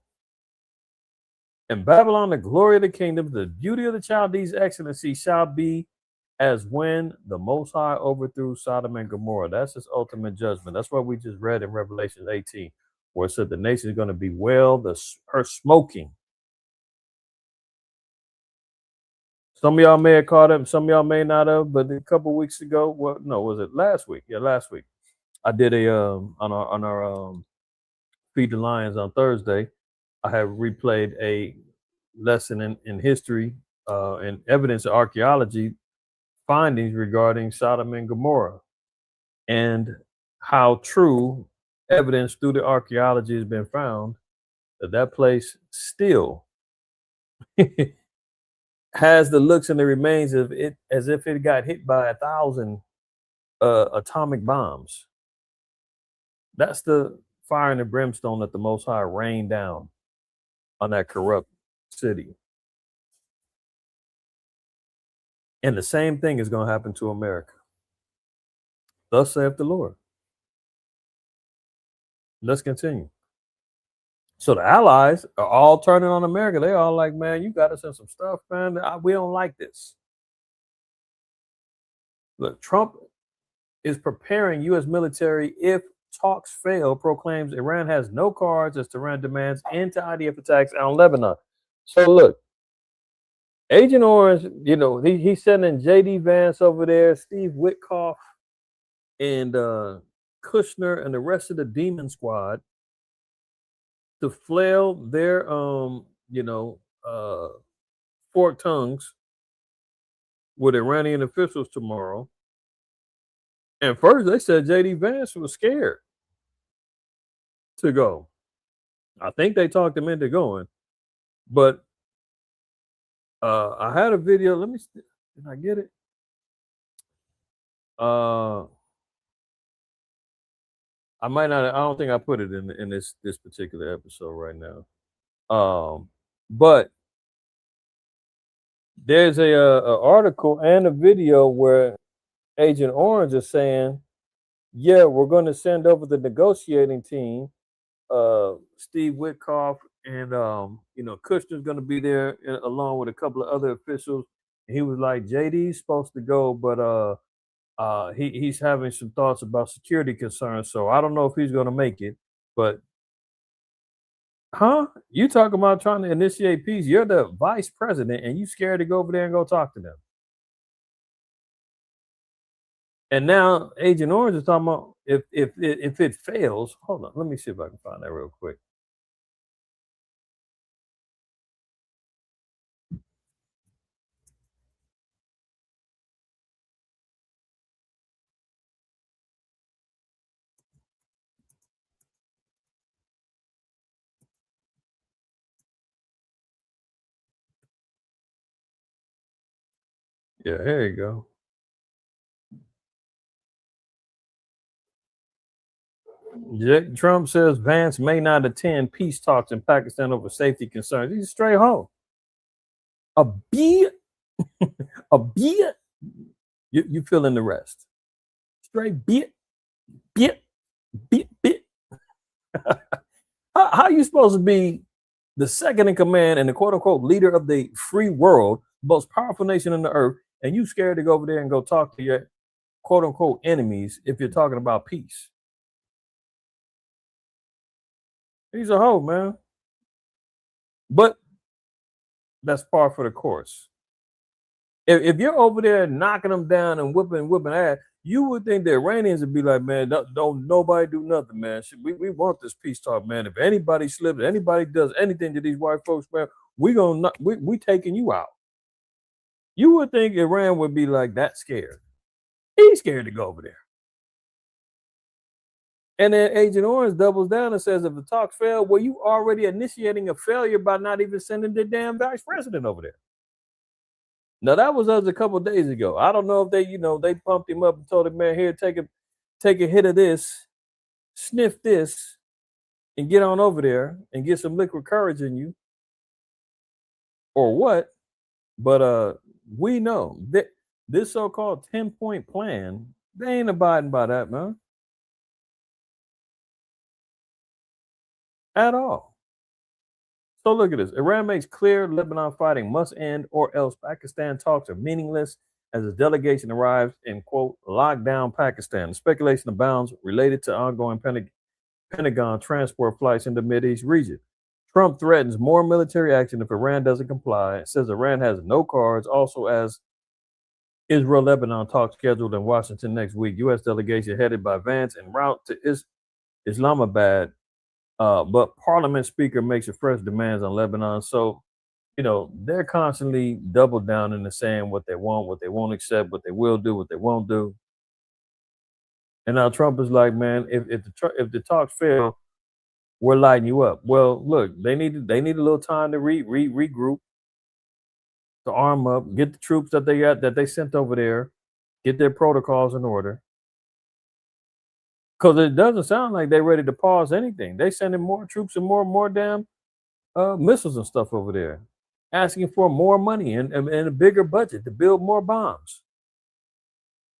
In Babylon, the glory of the kingdom, the beauty of the Chaldees' excellency shall be as when the Most High overthrew Sodom and Gomorrah. That's his ultimate judgment. That's what we just read in Revelation 18, where it said the nation is going to bewail her smoking. Some of y'all may have caught it, some of y'all may not have, but a couple weeks ago, was it last week? Yeah, last week. I did on our Feed the Lions on Thursday. I have replayed a lesson in history and evidence of archaeology findings regarding Sodom and Gomorrah, and how true evidence through the archaeology has been found that place still has the looks and the remains of it as if it got hit by 1,000 atomic bombs. That's the fire and the brimstone that the Most High rained down on that corrupt city. And the same thing is going to happen to America. Thus saith the Lord. Let's continue. So the allies are all turning on America. They're all like, man, you got us in some stuff, man. We don't like this. Look, Trump is preparing U.S. military if talks fail, proclaims Iran has no cards as Tehran demands anti-IDF attacks on Lebanon. So look, Agent Orange, he's sending J.D. Vance over there, Steve Witkoff, and Kushner and the rest of the Demon Squad to flail their forked tongues with Iranian officials tomorrow. And first they said J.D. Vance was scared to go. I think they talked him into going, but I had a video. Let me see. Did I get it? I might not. I don't think I put it in this particular episode right now. But there's a article and a video where Agent Orange is saying, "Yeah, we're going to send over the negotiating team. Steve Witkoff and Kushner's going to be there along with a couple of other officials. He was like, JD's supposed to go, but he's having some thoughts about security concerns, so I don't know if he's going to make it. But you talking about trying to initiate peace? You're the vice president, and you scared to go over there and go talk to them. And now Agent Orange is talking about if it fails. Hold on, let me see if I can find that real quick. Yeah, here you go. Trump says Vance may not attend peace talks in Pakistan over safety concerns. He's straight home. A bit. You fill in the rest. Straight bit. How you supposed to be the second in command and the quote unquote leader of the free world, most powerful nation on the earth, and you scared to go over there and go talk to your quote unquote enemies if you're talking about peace? He's a hoe, man. But that's par for the course. If you're over there knocking them down and whipping ass, you would think the Iranians would be like, man, don't nobody do nothing, man. We want this peace talk, man. If anybody slips, anybody does anything to these white folks, man, we taking you out. You would think Iran would be like that scared. He's scared to go over there. And then Agent Orange doubles down and says, if the talks fail, well, you already initiating a failure by not even sending the damn vice president over there. Now that was us a couple of days ago. I don't know if they pumped him up and told him, man, here, take a hit of this, sniff this, and get on over there and get some liquid courage in you, or what. But we know that this so-called 10-point plan, they ain't abiding by that, man. At all. So look at this. Iran makes clear Lebanon fighting must end or else Pakistan talks are meaningless as a delegation arrives in, quote, lockdown Pakistan. The speculation abounds related to ongoing Pentagon transport flights in the Mideast region. Trump threatens more military action if Iran doesn't comply. Says Iran has no cards. Also, as Israel-Lebanon talks scheduled in Washington next week. U.S. delegation headed by Vance en route to Islamabad. But Parliament Speaker makes a fresh demands on Lebanon. So, they're constantly double down into saying what they want, what they won't accept, what they will do, what they won't do. And now Trump is like, man, if the talks fail, we're lighting you up. Well, look, they need a little time to regroup, to arm up, get the troops that they sent over there, get their protocols in order. Because it doesn't sound like they're ready to pause anything. They sending more troops and more damn missiles and stuff over there, asking for more money and a bigger budget to build more bombs.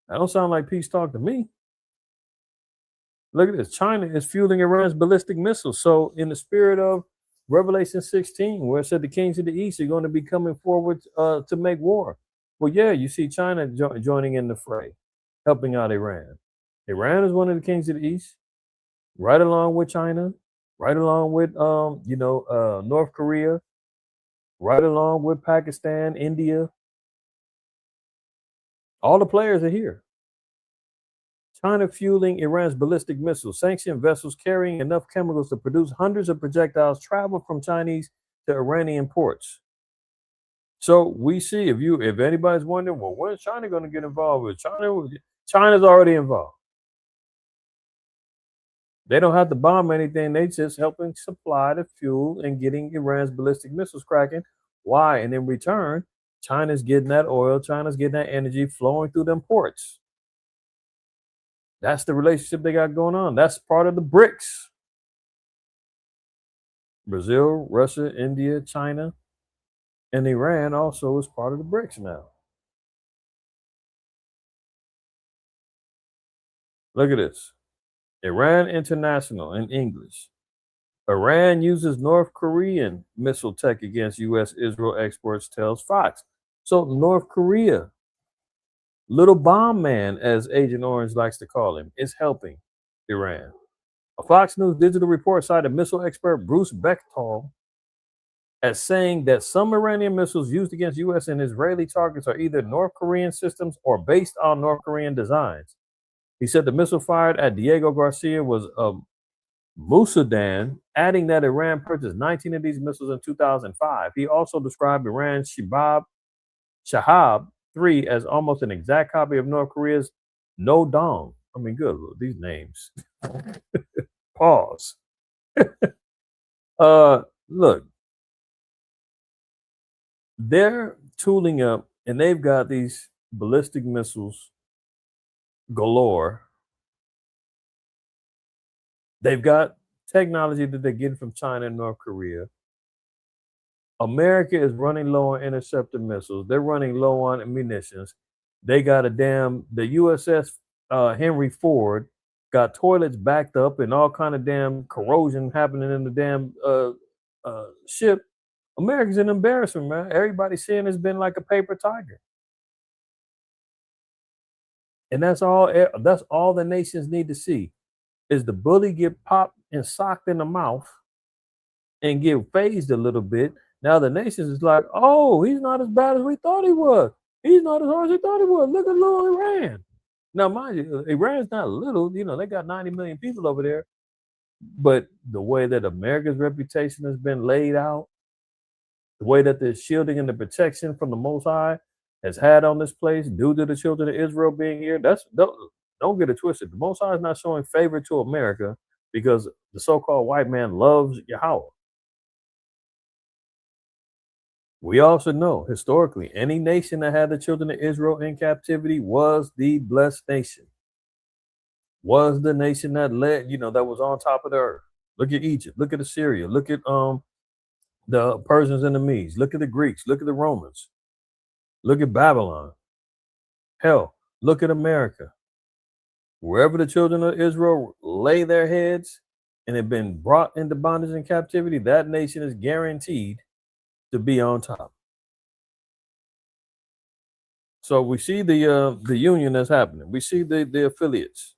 That don't sound like peace talk to me. Look at this. China is fueling Iran's ballistic missiles. So in the spirit of Revelation 16, where it said the kings of the East are going to be coming forward to make war. Well, yeah, you see China joining in the fray, helping out Iran. Iran is one of the kings of the East, right along with China, right along with North Korea, right along with Pakistan, India. All the players are here. China fueling Iran's ballistic missiles. Sanctioned vessels carrying enough chemicals to produce hundreds of projectiles travel from Chinese to Iranian ports. So we see, if anybody's wondering, well, when's China going to get involved with China's already involved. They don't have to bomb anything. They just helping supply the fuel and getting Iran's ballistic missiles cracking. Why? And in return, China's getting that oil. China's getting that energy flowing through them ports. That's the relationship they got going on. That's part of the BRICS. Brazil, Russia, India, China, and Iran also is part of the BRICS now. Look at this. Iran International in English. Iran uses North Korean missile tech against U.S. Israel exports, tells Fox. So North Korea, little bomb man, as Agent Orange likes to call him, is helping Iran. A Fox News digital report cited missile expert Bruce Bechtold as saying that some Iranian missiles used against U.S. and Israeli targets are either North Korean systems or based on North Korean designs. He said the missile fired at Diego Garcia was a Musadan, adding that Iran purchased 19 of these missiles in 2005. He also described Iran's Shahab 3 as almost an exact copy of North Korea's No Dong. I mean, good, these names. Pause. Look, they're tooling up and they've got these ballistic missiles galore. They've got technology that they're getting from China and North Korea. America is running low on interceptor missiles. They're running low on munitions. They got the USS Henry Ford got toilets backed up and all kind of damn corrosion happening in the damn ship. America's an embarrassment, man. Everybody's saying it's been like a paper tiger. And that's all the nations need to see is the bully get popped and socked in the mouth and get phased a little bit. Now the nations is like, oh, he's not as bad as we thought he was. He's not as hard as we thought he was. Look at little Iran. Now, mind you, Iran's not little. You know, they got 90 million people over there. But the way that America's reputation has been laid out, the way that the shielding and the protection from the Most High has had on this place due to the children of Israel being here, don't get it twisted. The Most High is not showing favor to America because the so-called white man loves Yahweh. We also know historically, any nation that had the children of Israel in captivity was the blessed nation, was the nation that led, that was on top of the earth. Look at Egypt, look at Assyria, look at the Persians and the Medes, look at the Greeks, look at the Romans, look at Babylon. Hell, look at America. Wherever the children of Israel lay their heads and have been brought into bondage and captivity, that nation is guaranteed to be on top. So we see the union that's happening. We see the affiliates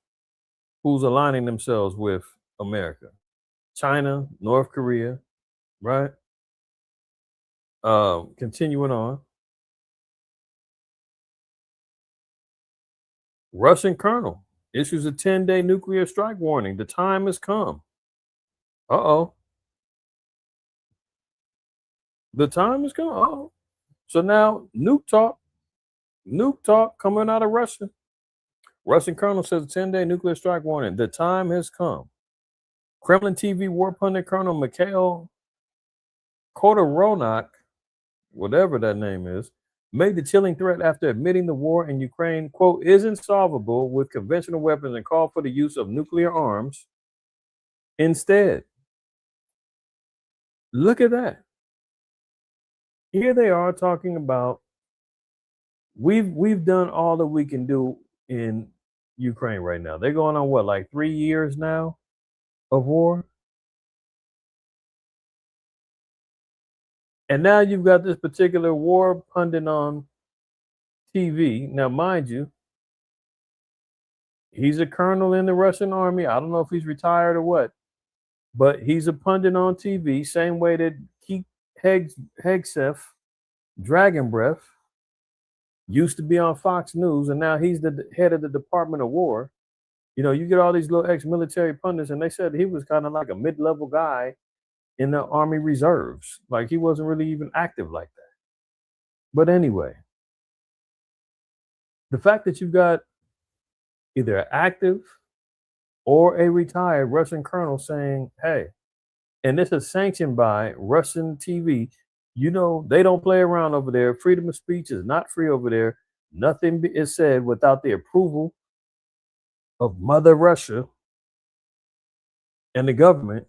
who's aligning themselves with America. China, North Korea, right? Continuing on. Russian colonel issues a 10-day nuclear strike warning. The time has come. Uh-oh. The time has come. Uh-oh. So now nuke talk coming out of Russia. Russian colonel says a 10-day nuclear strike warning. The time has come. Kremlin TV war pundit Colonel Mikhail Khodorkovsky, whatever that name is, made the chilling threat after admitting the war in Ukraine, quote, isn't solvable with conventional weapons and called for the use of nuclear arms instead. Look at that. Here they are talking about we've done all that we can do in Ukraine right now. They're going on what, like 3 years now of war? And now you've got this particular war pundit on TV. Now, mind you, he's a colonel in the Russian army. I don't know if he's retired or what, but he's a pundit on TV, same way that Keith Hegseth, Dragon Breath, used to be on Fox News, and now he's the head of the Department of War. You get all these little ex-military pundits, and they said he was kind of like a mid-level guy in the Army Reserves. Like, he wasn't really even active like that. But anyway, the fact that you've got either an active or a retired Russian colonel saying, hey, and this is sanctioned by Russian TV, they don't play around over there. Freedom of speech is not free over there. Nothing is said without the approval of Mother Russia and the government.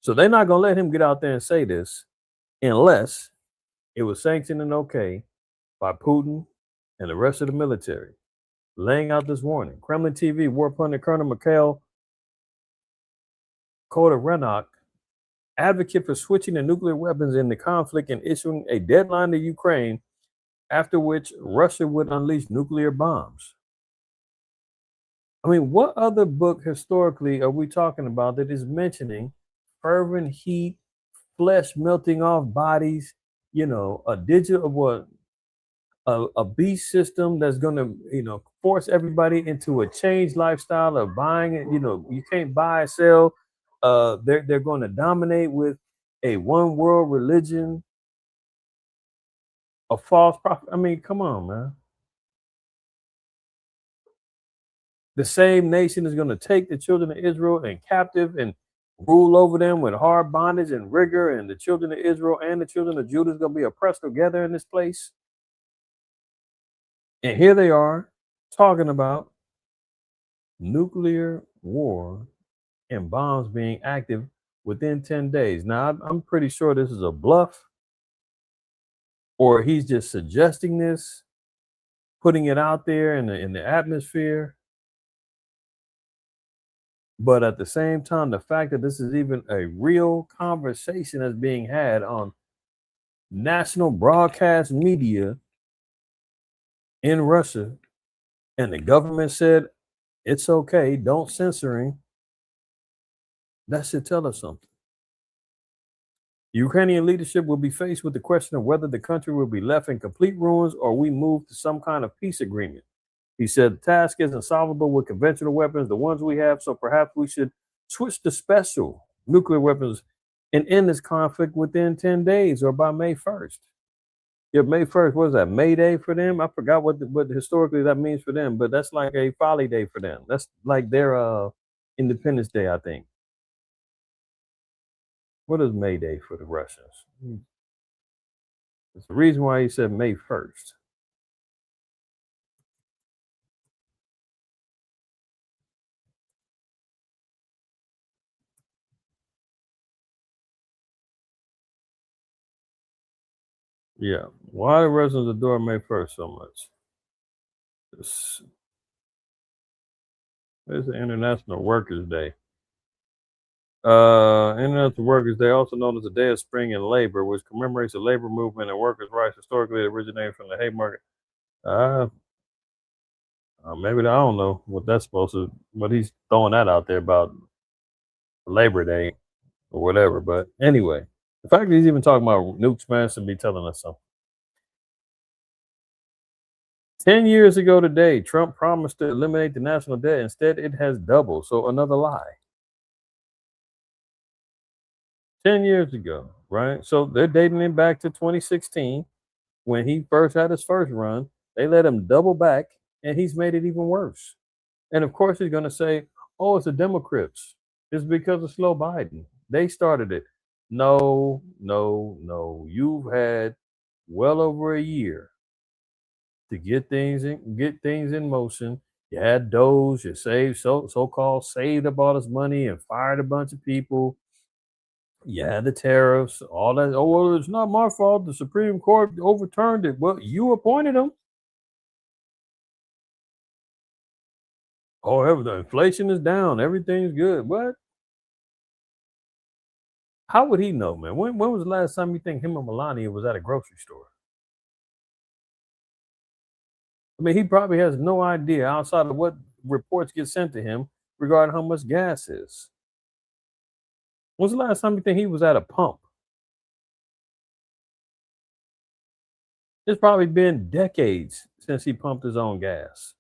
So they're not going to let him get out there and say this unless it was sanctioned and okay by Putin and the rest of the military, laying out this warning. Kremlin TV war pundit Colonel Mikhail Khodorkovsky, advocate for switching to nuclear weapons in the conflict and issuing a deadline to Ukraine after which Russia would unleash nuclear bombs. I mean, what other book historically are we talking about that is mentioning fervent heat, flesh melting off bodies, a digital what a beast system that's going to, force everybody into a changed lifestyle of buying it. You can't buy or sell. They're going to dominate with a one world religion, a false prophet. I mean, come on, man. The same nation is going to take the children of Israel and captive and rule over them with hard bondage and rigor, and the children of Israel and the children of Judah is going to be oppressed together in this place. And here they are talking about nuclear war and bombs being active within 10 days. Now, I'm pretty sure this is a bluff, or he's just suggesting this, putting it out there in the atmosphere. But at the same time, the fact that this is even a real conversation that's being had on national broadcast media in Russia, and the government said it's okay, don't censoring, that should tell us something. Ukrainian leadership will be faced with the question of whether the country will be left in complete ruins or we move to some kind of peace agreement. He said the task isn't solvable with conventional weapons, the ones we have, so perhaps we should switch to special nuclear weapons and end this conflict within 10 days or by May 1st. Yeah, May 1st, what is that, May Day for them? I forgot what historically that means for them, but that's like a folly day for them. That's like their Independence Day, I think. What is May Day for the Russians? It's the reason why he said May 1st. Yeah. Why do Russians adore May 1st so much? It's the International Workers' Day. International Workers' Day, also known as the Day of Spring and Labor, which commemorates the labor movement and workers' rights historically originated from the Haymarket. Maybe I don't know what that's supposed to, but he's throwing that out there about Labor Day or whatever. But anyway, the fact that he's even talking about nukes, man, should be telling us something. 10 years ago today, Trump promised to eliminate the national debt. Instead, it has doubled. So another lie. 10 years ago, right? So they're dating him back to 2016 when he first had his first run. They let him double back, and he's made it even worse. And of course, he's going to say, oh, it's the Democrats. It's because of slow Biden. They started it. No. You've had well over a year to get things in motion. You had Doge, you saved so-called saved up all this money and fired a bunch of people. You had the tariffs, all that. Oh, well, it's not my fault. The Supreme Court overturned it. Well, you appointed them. Oh, the inflation is down. Everything's good. What? How would he know, man? When was the last time you think him and Melania was at a grocery store? I mean, he probably has no idea outside of what reports get sent to him regarding how much gas is. When's the last time you think he was at a pump? It's probably been decades since he pumped his own gas.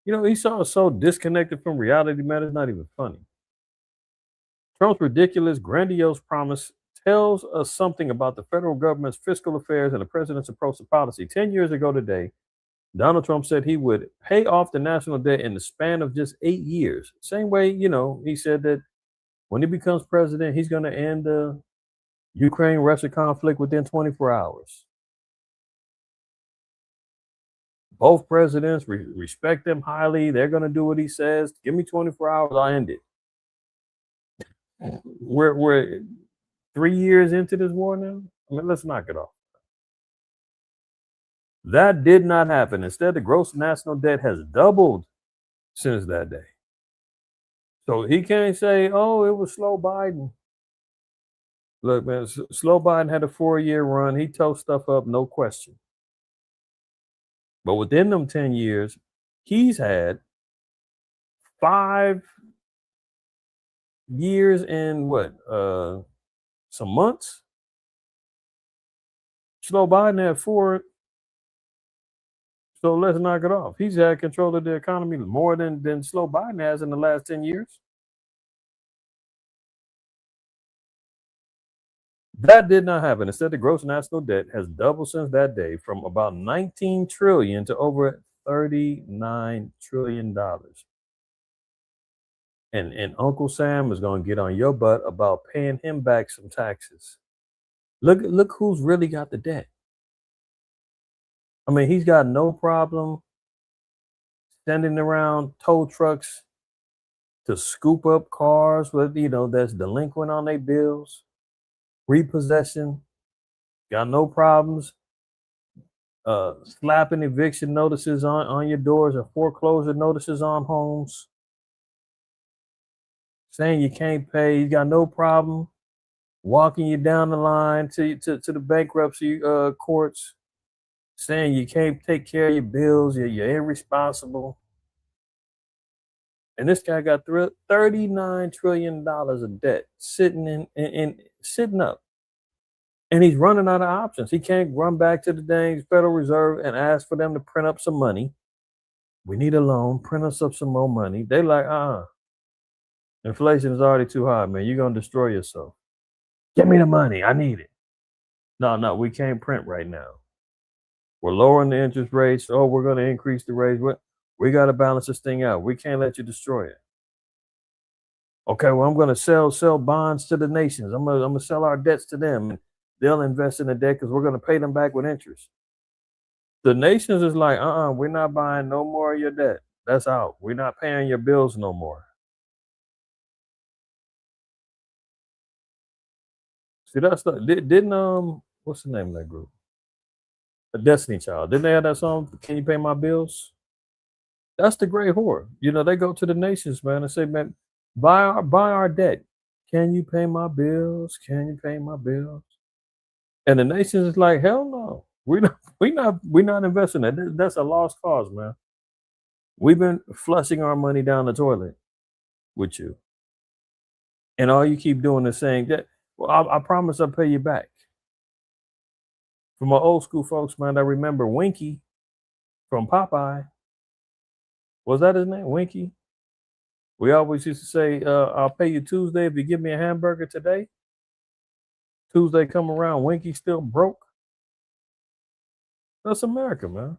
He's so disconnected from reality, man. It's not even funny. Trump's ridiculous, grandiose promise tells us something about the federal government's fiscal affairs and the president's approach to policy. 10 years ago today, Donald Trump said he would pay off the national debt in the span of just 8 years. Same way, he said that when he becomes president, he's going to end the Ukraine-Russia conflict within 24 hours. Both presidents respect him highly. They're going to do what he says. Give me 24 hours, I'll end it. We're 3 years into this war now. I mean, let's knock it off. That did not happen. Instead, the gross national debt has doubled since that day. So he can't say, oh, it was slow Biden. Look, man, Slow Biden had a 4-year run. He tore stuff up, no question. But within them 10 years, he's had 5 years and what? Some months. Slow Biden had 4. So let's knock it off. He's had control of the economy more than Slow Biden has in the last 10 years. That did not happen. Instead, the gross national debt has doubled since that day, from about 19 trillion to over 39 trillion dollars. And Uncle Sam is going to get on your butt about paying him back some taxes. Look who's really got the debt. I mean, he's got no problem sending around tow trucks to scoop up cars with, that's delinquent on their bills, repossession. Got no problems slapping eviction notices on your doors or foreclosure notices on homes, saying you can't pay. He's got no problem walking you down the line to the bankruptcy courts, saying you can't take care of your bills, you're irresponsible. And this guy got $39 trillion of debt sitting sitting up. And he's running out of options. He can't run back to the dang Federal Reserve and ask for them to print up some money. We need a loan, print us up some more money. They like, inflation is already too high, man. You're going to destroy yourself. Give me the money. I need it. No, we can't print right now. We're lowering the interest rates. Oh, we're going to increase the rates. We got to balance this thing out. We can't let you destroy it. Okay, well, I'm going to sell bonds to the nations. I'm going to sell our debts to them. And they'll invest in the debt because we're going to pay them back with interest. The nations is like, we're not buying no more of your debt. That's out. We're not paying your bills no more. See, that's didn't what's the name of that group? The Destiny Child. Didn't they have that song, Can You Pay My Bills? That's the great whore. They go to the nations, man, and say, man, buy our debt. Can you pay my bills? Can you pay my bills? And the nations is like, hell no. We're not investing that. That's a lost cause, man. We've been flushing our money down the toilet with you. And all you keep doing is saying that, well, I promise I'll pay you back. For my old school folks, man, I remember Winky from Popeye. Was that his name? Winky? We always used to say, I'll pay you Tuesday if you give me a hamburger today. Tuesday come around, Winky still broke. That's America, man.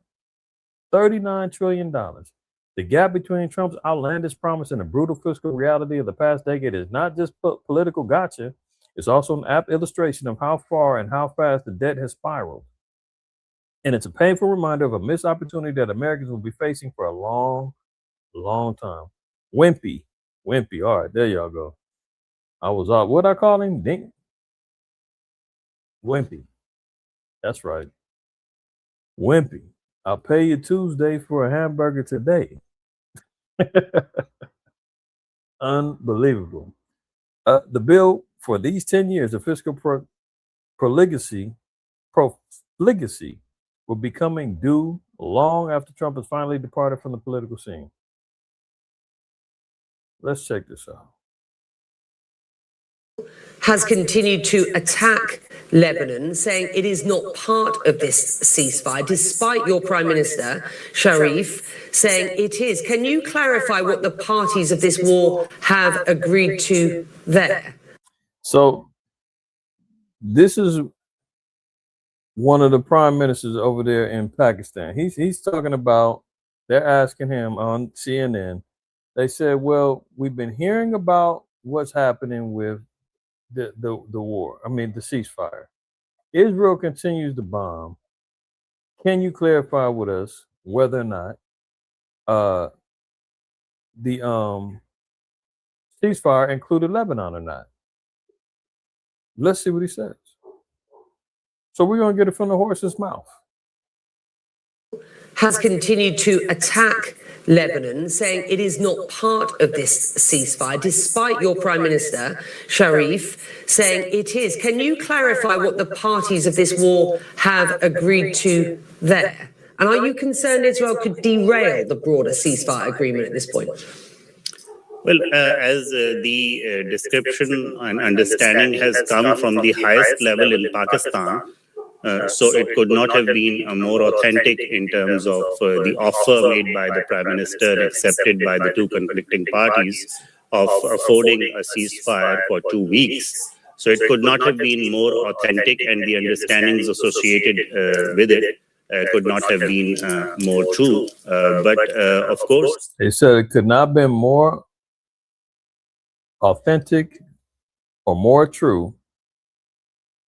$39 trillion. The gap between Trump's outlandish promise and the brutal fiscal reality of the past decade is not just political gotcha. It's also an apt illustration of how far and how fast the debt has spiraled. And it's a painful reminder of a missed opportunity that Americans will be facing for a long, long time. Wimpy. All right, there y'all go. I was off. What'd I call him? Dink? Wimpy. That's right. Wimpy. I'll pay you Tuesday for a hamburger today. Unbelievable. The bill for these 10 years of fiscal profligacy will be coming due long after Trump has finally departed from the political scene. Let's check this out. Has continued to attack Lebanon, saying it is not part of this ceasefire, despite your Prime Minister, Sharif, saying it is. Can you clarify what the parties of this war have agreed to there? So this is one of the prime ministers over there in Pakistan. He's talking about, they're asking him on CNN. They said, well, we've been hearing about what's happening with the war. I mean, the ceasefire. Israel continues to bomb. Can you clarify with us whether or not the ceasefire included Lebanon or not? Let's see what he says. So we're going to get it from the horse's mouth. Has continued to attack Lebanon, saying it is not part of this ceasefire, despite your Prime Minister, Sharif, saying it is. Can you clarify what the parties of this war have agreed to there? And are you concerned Israel could derail the broader ceasefire agreement at this point? Well, as the description and understanding has come from the highest level in Pakistan, so it could not have been more authentic in terms of the offer made by the Prime Minister, accepted by the two conflicting parties, of affording a ceasefire for 2 weeks. So it could not have been more authentic, and the understandings associated with it could not have been more true. But of course, They said it could not have been more authentic or more true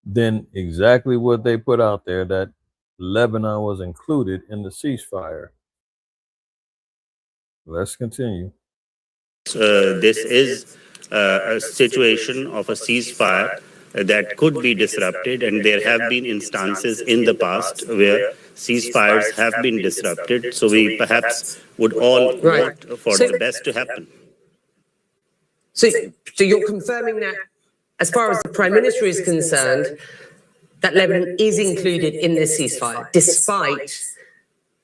than exactly what they put out there, that Lebanon was included in the ceasefire. Let's continue. This is a situation of a ceasefire that could be disrupted, and there have been instances in the past where ceasefires have been disrupted. So we perhaps would all want for the best to happen. So you're confirming that, as far as the Prime Minister is concerned, that Lebanon is included in this ceasefire, despite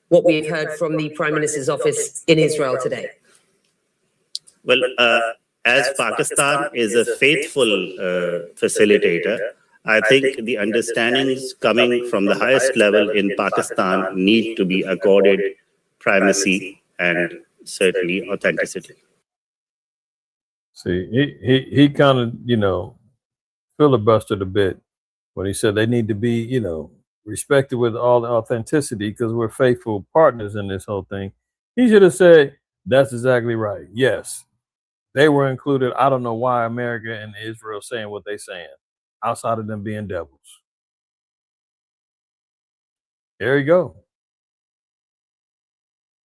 what we've heard from the Prime Minister's office in Israel today? Well, as Pakistan is a faithful facilitator, I think the understandings coming from the highest level in Pakistan need to be accorded primacy and certainly authenticity. See, he kind of, filibustered a bit when he said they need to be, respected with all the authenticity because we're faithful partners in this whole thing. He should have said, that's exactly right. Yes, they were included. I don't know why America and Israel saying what they're saying outside of them being devils. There you go.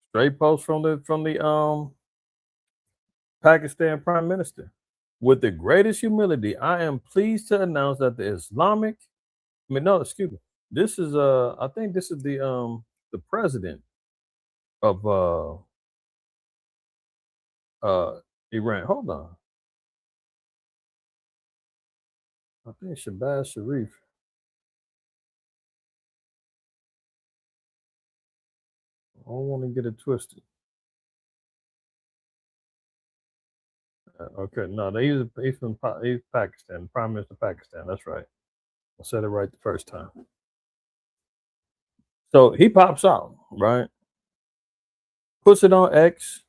Straight post from the Pakistan Prime Minister. With the greatest humility, I am pleased to announce that this is I think this is the president of Iran. Hold on. I think Shabazz Sharif. I don't want to get it twisted. Okay, no, he's Pakistan, Prime Minister of Pakistan. That's right. I said it right the first time. So he pops out, right? Puts it on X.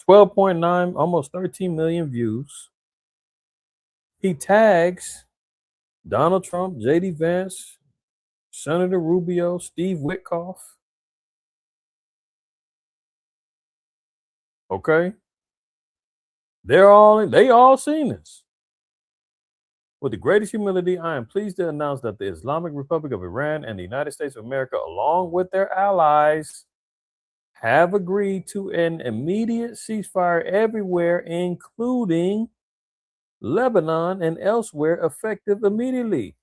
12.9, almost 13 million views. He tags Donald Trump, J.D. Vance, Senator Rubio, Steve Witkoff. Okay. They all seen this. With the greatest humility, I am pleased to announce that the Islamic Republic of Iran and the United States of America, along with their allies, have agreed to an immediate ceasefire everywhere, including Lebanon and elsewhere, effective immediately.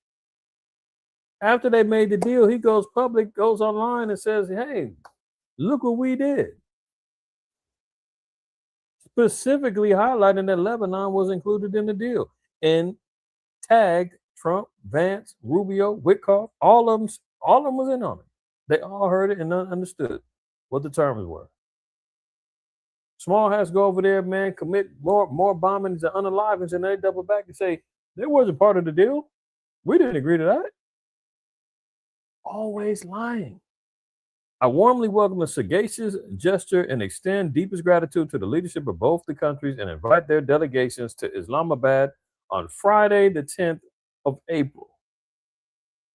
After they made the deal, he goes public, goes online and says, hey, look what we did. Specifically highlighting that Lebanon was included in the deal and tagged Trump, Vance, Rubio, Witkoff, all of them was in on it. They all heard it and understood what the terms were. Small hats go over there, man, commit more bombings and unalivings, and they double back and say, they wasn't part of the deal. We didn't agree to that. Always lying. I warmly welcome the sagacious gesture and extend deepest gratitude to the leadership of both the countries and invite their delegations to Islamabad on Friday, the 10th of April,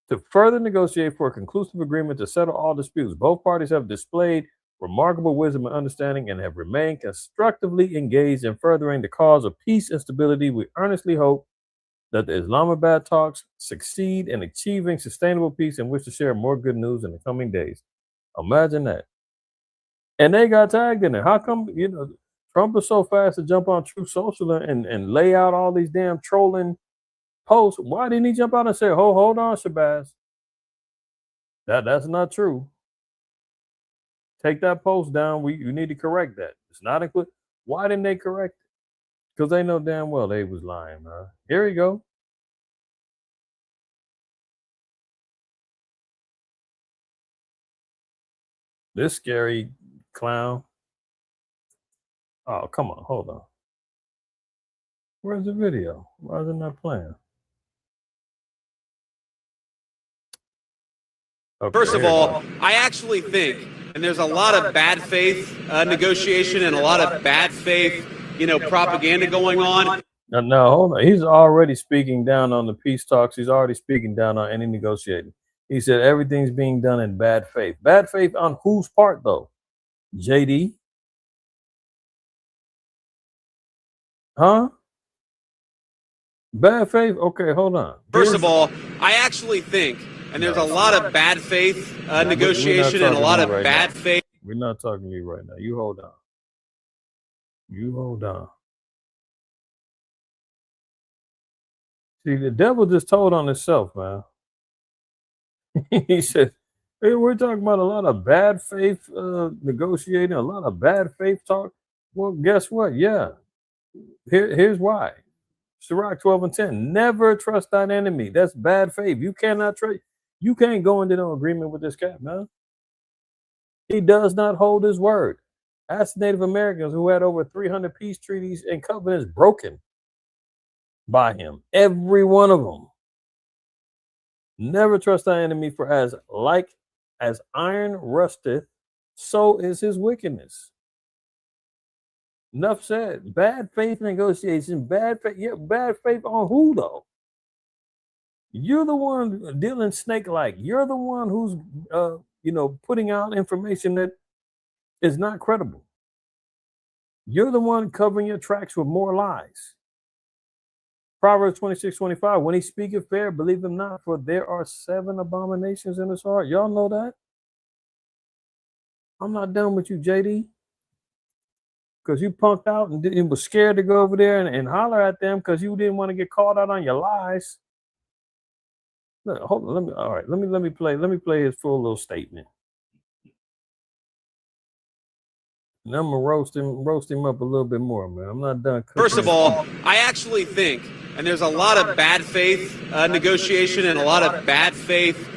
to further negotiate for a conclusive agreement to settle all disputes. Both parties have displayed remarkable wisdom and understanding and have remained constructively engaged in furthering the cause of peace and stability. We earnestly hope that the Islamabad talks succeed in achieving sustainable peace and wish to share more good news in the coming days. Imagine that. And they got tagged in it. How come, Trump is so fast to jump on Truth Social and lay out all these damn trolling posts? Why didn't he jump out and say, hold on, Shabazz? That's not true. Take that post down. You need to correct that. It's not included. Why didn't they correct it? Because they know damn well they was lying, man. Here you go. This scary clown. Oh, come on. Hold on. Where's the video? Why is it not playing? Okay, First of all, I actually think, and there's a lot of bad faith negotiation and a lot of bad faith, propaganda going on. No, hold on. He's already speaking down on the peace talks. He's already speaking down on any negotiating. He said everything's being done in bad faith. Bad faith on whose part, though? JD? Huh? Bad faith? Okay, hold on. First of all, I actually think, and there's a lot of bad faith negotiation and a lot of bad faith. We're not talking to you right now. You hold on. You hold on. See, the devil just told on himself, man. He said, hey, we're talking about a lot of bad faith negotiating, a lot of bad faith talk. Well, guess what? Yeah. Here's why. Sirach 12:10. Never trust thine enemy. That's bad faith. You cannot trust. You can't go into no agreement with this cat, man. He does not hold his word. Ask Native Americans who had over 300 peace treaties and covenants broken by him. Every one of them. Never trust thy enemy, for as iron rusteth, so is his wickedness. Enough said. Bad faith negotiation. Bad faith. Yeah, bad faith on who though? You're the one dealing snake-like. You're the one who's putting out information that is not credible. You're the one covering your tracks with more lies. Proverbs 26:25. When he speaketh fair, believe him not, for there are 7 abominations in his heart. Y'all know that? I'm not done with you, JD. Because you punked out and was scared to go over there and holler at them because you didn't want to get called out on your lies. Look, hold on, let me play his full little statement. And I'm gonna roast him up a little bit more, man. I'm not done cooking. First of all, I actually think, and there's a lot of bad faith negotiation and a lot of bad faith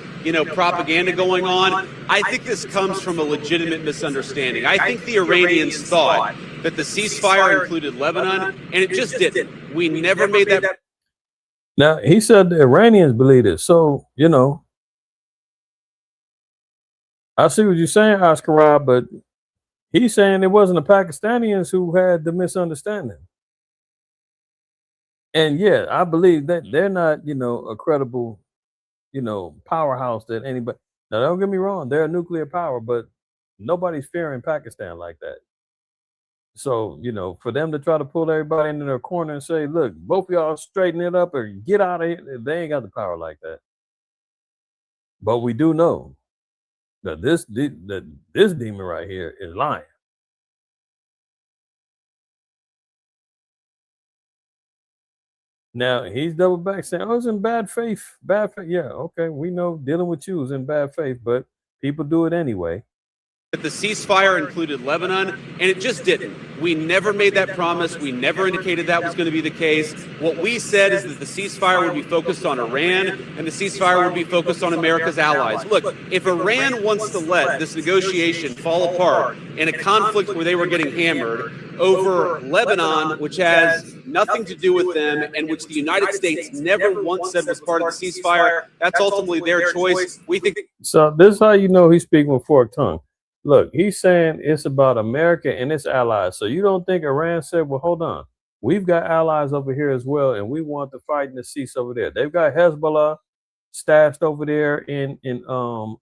propaganda going on. I think this comes from a legitimate misunderstanding. I think the Iranians thought that the ceasefire included Lebanon, and it just didn't. We never made that. Now, he said the Iranians believe it. So, I see what you're saying, Oscar Rob, but he's saying it wasn't the Pakistanis who had the misunderstanding. And yeah, I believe that they're not, a credible powerhouse that anybody. Now, don't get me wrong, they're a nuclear power, but nobody's fearing Pakistan like that. So, for them to try to pull everybody into their corner and say, look, both of y'all straighten it up or get out of here, they ain't got the power like that. But we do know that this demon right here is lying. Now he's double back saying, "Oh, it's in bad faith." Bad faith. Yeah, okay. We know dealing with you is in bad faith, but people do it anyway. The ceasefire included Lebanon, and it just didn't. We never made that promise. We never indicated that was going to be the case. What we said is that the ceasefire would be focused on Iran, and the ceasefire would be focused on America's allies. Look, if Iran wants to let this negotiation fall apart in a conflict where they were getting hammered over Lebanon, which has nothing to do with them, and which the United States never once said was part of the ceasefire, that's ultimately their choice. We think. So this is how you know he's speaking with forked tongue. Look, he's saying it's about America and its allies. So you don't think Iran said, well, hold on. We've got allies over here as well, and we want to fight in the cease over there. They've got Hezbollah stashed over there in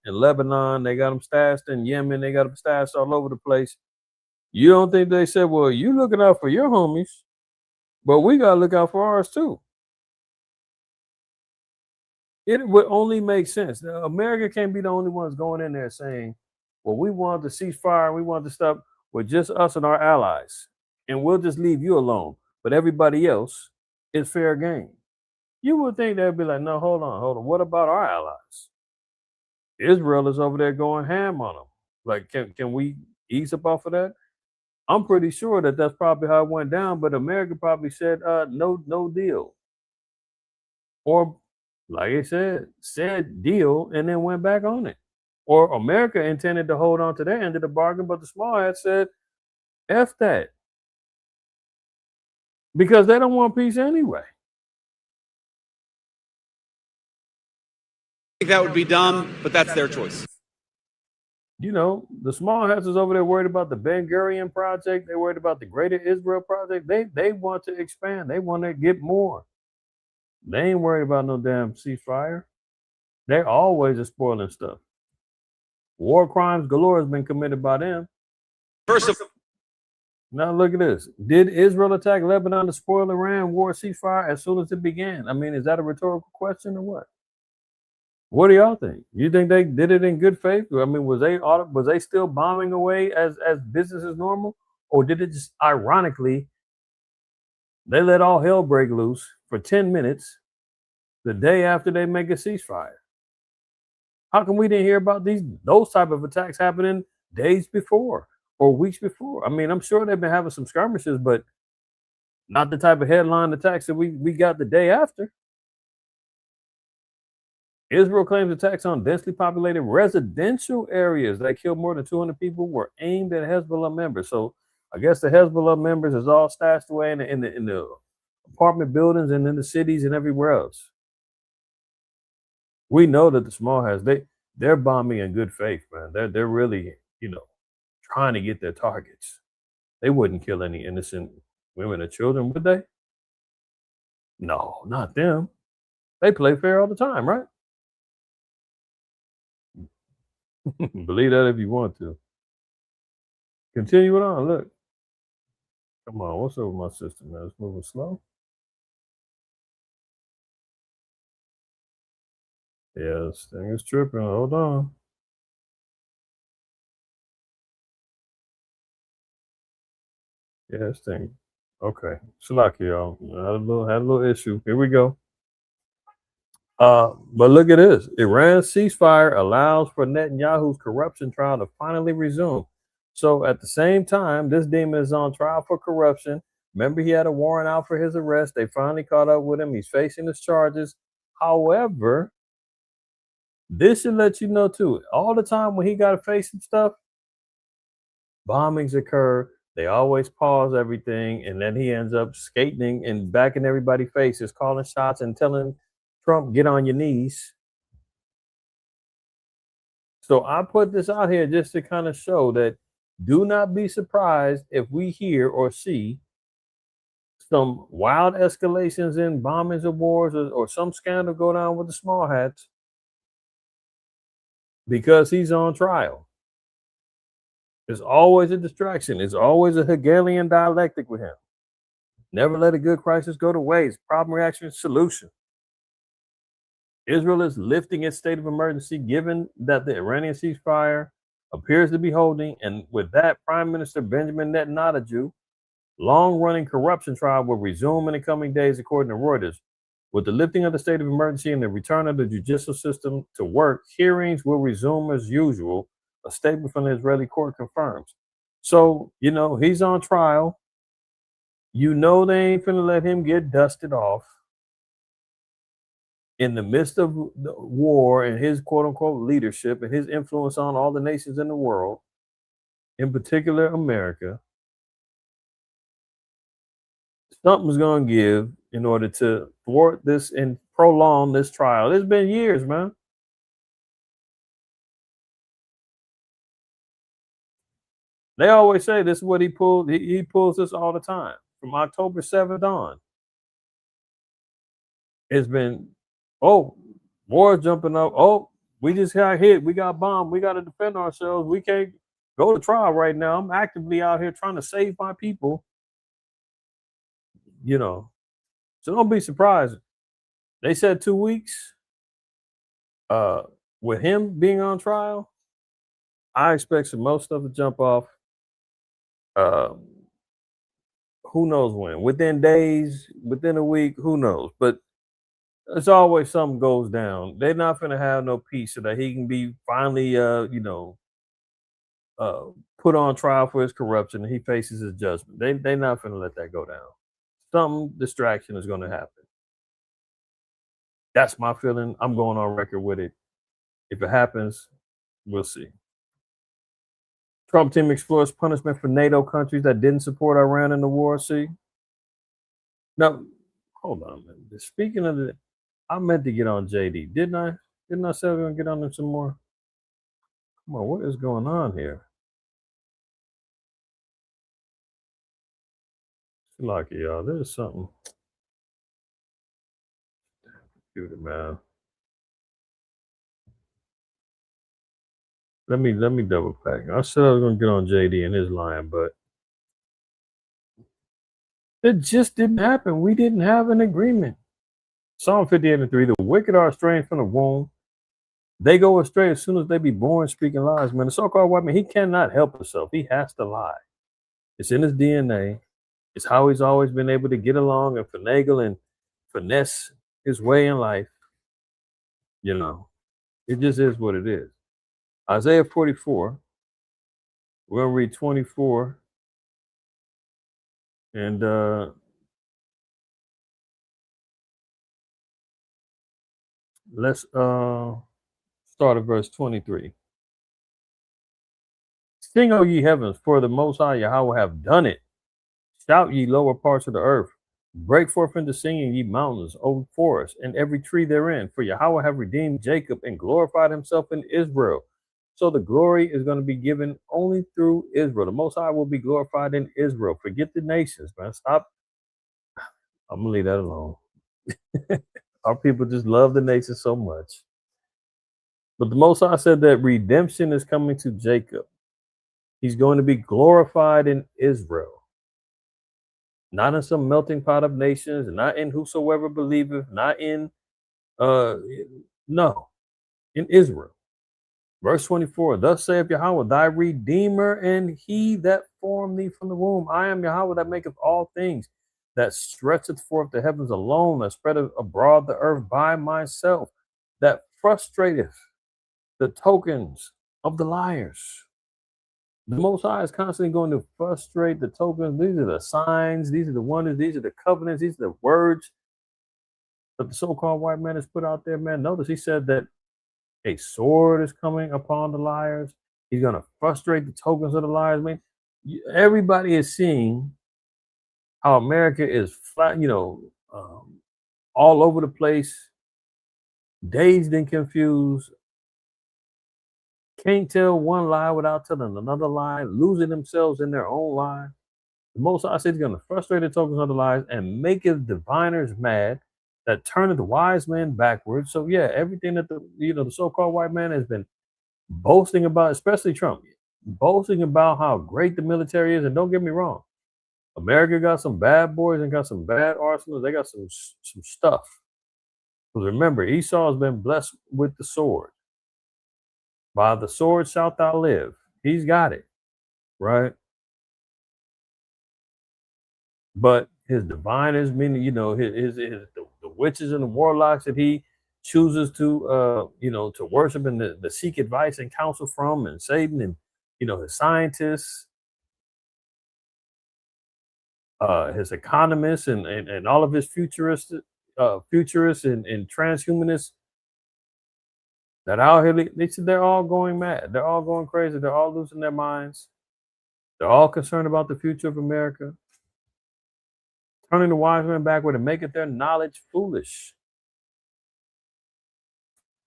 Lebanon. They got them stashed in Yemen. They got them stashed all over the place. You don't think they said, well, you looking out for your homies, but we got to look out for ours too. It would only make sense. Now, America can't be the only ones going in there saying, well, we want to cease fire. We want to stop with just us and our allies, and we'll just leave you alone. But everybody else is fair game. You would think they'd be like, no, hold on. What about our allies? Israel is over there going ham on them. Like, can we ease up off of that? I'm pretty sure that that's probably how it went down, but America probably said, no deal. Or, like I said deal and then went back on it. Or America intended to hold on to their end of the bargain, but the small hat said, F that. Because they don't want peace anyway. I think that would be dumb, but that's their choice. You know, the small hats is over there worried about the Ben Gurion project. They're worried about the Greater Israel project. They want to expand. They want to get more. They ain't worried about no damn ceasefire. They're always spoiling stuff. War crimes galore has been committed by them. First of Now look at this. Did Israel attack Lebanon to spoil Iran war ceasefire as soon as it began? I mean, is that a rhetorical question or what? What do y'all think? You think they did it in good faith? I mean, was they still bombing away as business as normal, or did it just ironically they let all hell break loose for 10 minutes the day after they make a ceasefire? How come we didn't hear about those type of attacks happening days before or weeks before? I mean, I'm sure they've been having some skirmishes, but not the type of headline attacks that we got the day after. Israel claims attacks on densely populated residential areas that killed more than 200 people were aimed at Hezbollah members. So I guess the Hezbollah members is all stashed away in the apartment buildings and in the cities and everywhere else. We know that the small hats, they're bombing in good faith, man. They're really, trying to get their targets. They wouldn't kill any innocent women or children, would they? No, not them. They play fair all the time, right? Believe that if you want to. Continue it on. Look. Come on, what's up with my system, man? It's moving slow. Yeah, this thing is tripping. Hold on. Yeah, this thing. Okay. Slack, y'all. Had a little issue. Here we go. But look at this. Iran's ceasefire allows for Netanyahu's corruption trial to finally resume. So at the same time, this demon is on trial for corruption. Remember, he had a warrant out for his arrest. They finally caught up with him. He's facing his charges. However, this should let you know too, all the time when he got to face some stuff, bombings occur. They always pause everything, and then he ends up skating and back in everybody's faces, calling shots and telling Trump, get on your knees. So I put this out here just to kind of show that do not be surprised if we hear or see some wild escalations in bombings or wars or some scandal go down with the small hats because he's on trial. It's always a distraction. It's always a Hegelian dialectic with him. Never let a good crisis go to waste. Problem, reaction, solution. Israel is lifting its state of emergency given that the Iranian ceasefire appears to be holding, and with that, Prime Minister Benjamin Netanyahu long-running corruption trial will resume in the coming days, according to Reuters. With the lifting of the state of emergency and the return of the judicial system to work, hearings will resume as usual, a statement from the Israeli court confirms. So, he's on trial. They ain't finna let him get dusted off in the midst of the war and his quote-unquote leadership and his influence on all the nations in the world, in particular America. Something's going to give in order to thwart this and prolong this trial. It's been years, man. They always say this is what he pulled. He pulls this all the time. From October 7th on. It's been, war jumping up. We just got hit. We got bombed. We got to defend ourselves. We can't go to trial right now. I'm actively out here trying to save my people. So don't be surprised. They said 2 weeks. With him being on trial, I expect some most stuff to jump off. Who knows when? Within days, within a week, who knows? But it's always something goes down. They're not going to have no peace so that he can be finally, put on trial for his corruption and he faces his judgment. They're not going to let that go down. Some distraction is going to happen. That's my feeling. I'm going on record with it. If it happens, we'll see. Trump team explores punishment for NATO countries that didn't support Iran in the war. See? Now, hold on, man. Speaking of the, I meant to get on JD, didn't I? Didn't I say I was going to get on him some more? Come on, what is going on here? Lucky, y'all. There's something. Computer, man. Let me double back. I said I was gonna get on JD and his line, but it just didn't happen. We didn't have an agreement. Psalm 58:3, the wicked are estranged from the womb. They go astray as soon as they be born, speaking lies. Man, the so-called white man, he cannot help himself. He has to lie. It's in his DNA. It's how he's always been able to get along and finagle and finesse his way in life. You know, it just is what it is. Isaiah 44, we're going to read 24, and let's start at verse 23. Sing, O ye heavens, for the Most High Yahweh have done it. Shout, ye lower parts of the earth. Break forth into singing, ye mountains, O forests, and every tree therein. For Yahweh have redeemed Jacob and glorified himself in Israel. So the glory is going to be given only through Israel. The Most High will be glorified in Israel. Forget the nations, man. Stop. I'm going to leave that alone. Our people just love the nations so much. But the Most High said that redemption is coming to Jacob. He's going to be glorified in Israel. Not in some melting pot of nations, not in whosoever believeth, not in, no, in Israel. Verse 24, thus saith Yahweh, thy Redeemer, and he that formed thee from the womb. I am Yahweh that maketh all things, that stretcheth forth the heavens alone, that spreadeth abroad the earth by myself, that frustrateth the tokens of the liars. The Most High is constantly going to frustrate the tokens. These are the signs, these are the wonders, these are the covenants, these are the words that the so-called white man has put out there, man. Notice he said that a sword is coming upon the liars. He's going to frustrate the tokens of the liars. Man, everybody is seeing how America is flat, all over the place, dazed and confused, can't tell one lie without telling another lie, losing themselves in their own lie. The Most High said he's going to frustrate the tokens of the lies and make his diviners mad, that turneth the wise men backwards. So yeah, everything that the so-called white man has been boasting about, especially Trump, boasting about how great the military is. And don't get me wrong, America got some bad boys and got some bad arsenals. They got some stuff. Because remember, Esau has been blessed with the sword. By the sword shalt thou live. He's got it, right? But his diviners, meaning the witches and the warlocks that he chooses to to worship and to seek advice and counsel from, and Satan and his scientists, his economists, and all of his futurists and transhumanists that out here, they're all going mad. They're all going crazy. They're all losing their minds. They're all concerned about the future of America, turning the wise men backward and making their knowledge foolish.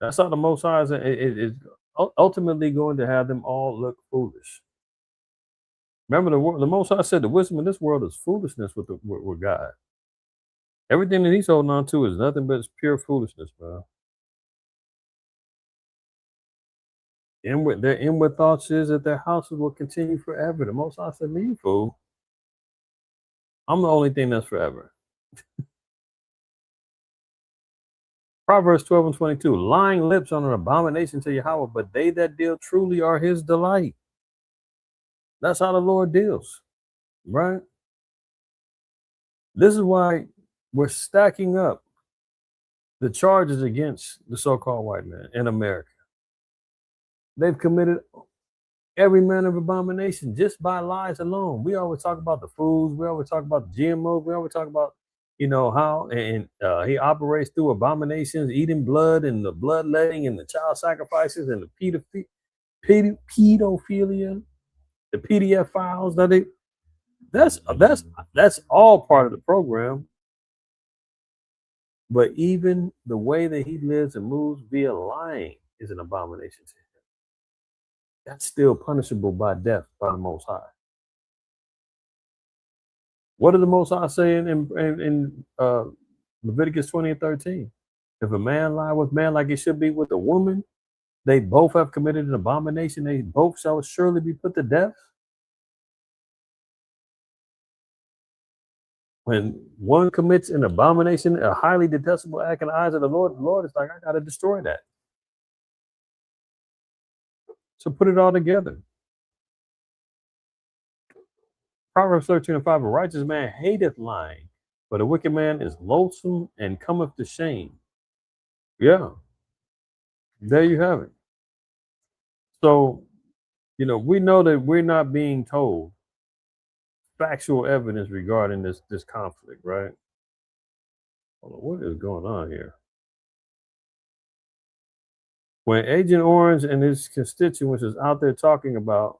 That's how the Most High is ultimately going to have them all look foolish. Remember, the Most High said the wisdom in this world is foolishness with God. Everything that he's holding on to is nothing but pure foolishness, bro. Their inward thoughts is that their houses will continue forever. The Most High said, "Me, fool. I'm the only thing that's forever." Proverbs 12:22. Lying lips are an abomination to Yahweh, but they that deal truly are his delight. That's how the Lord deals, right? This is why we're stacking up the charges against the so-called white man in America. They've committed every manner of abomination just by lies alone. We always talk about the foods. We always talk about the GMOs. We always talk about, how and he operates through abominations, eating blood and the bloodletting and the child sacrifices and the pedophilia, the PDF files that's all part of the program. But even the way that he lives and moves via lying is an abomination to him. That's still punishable by death by the Most High. What did the Most High say in Leviticus 20:13? If a man lie with man like he should be with a woman, they both have committed an abomination. They both shall surely be put to death. When one commits an abomination, a highly detestable act in the eyes of the Lord is like, I got to destroy that. So put it all together. Proverbs 13:5, a righteous man hateth lying, but a wicked man is loathsome and cometh to shame. Yeah, there you have it. So, we know that we're not being told factual evidence regarding this conflict, right? Hold on, what is going on here? When Agent Orange and his constituents is out there talking about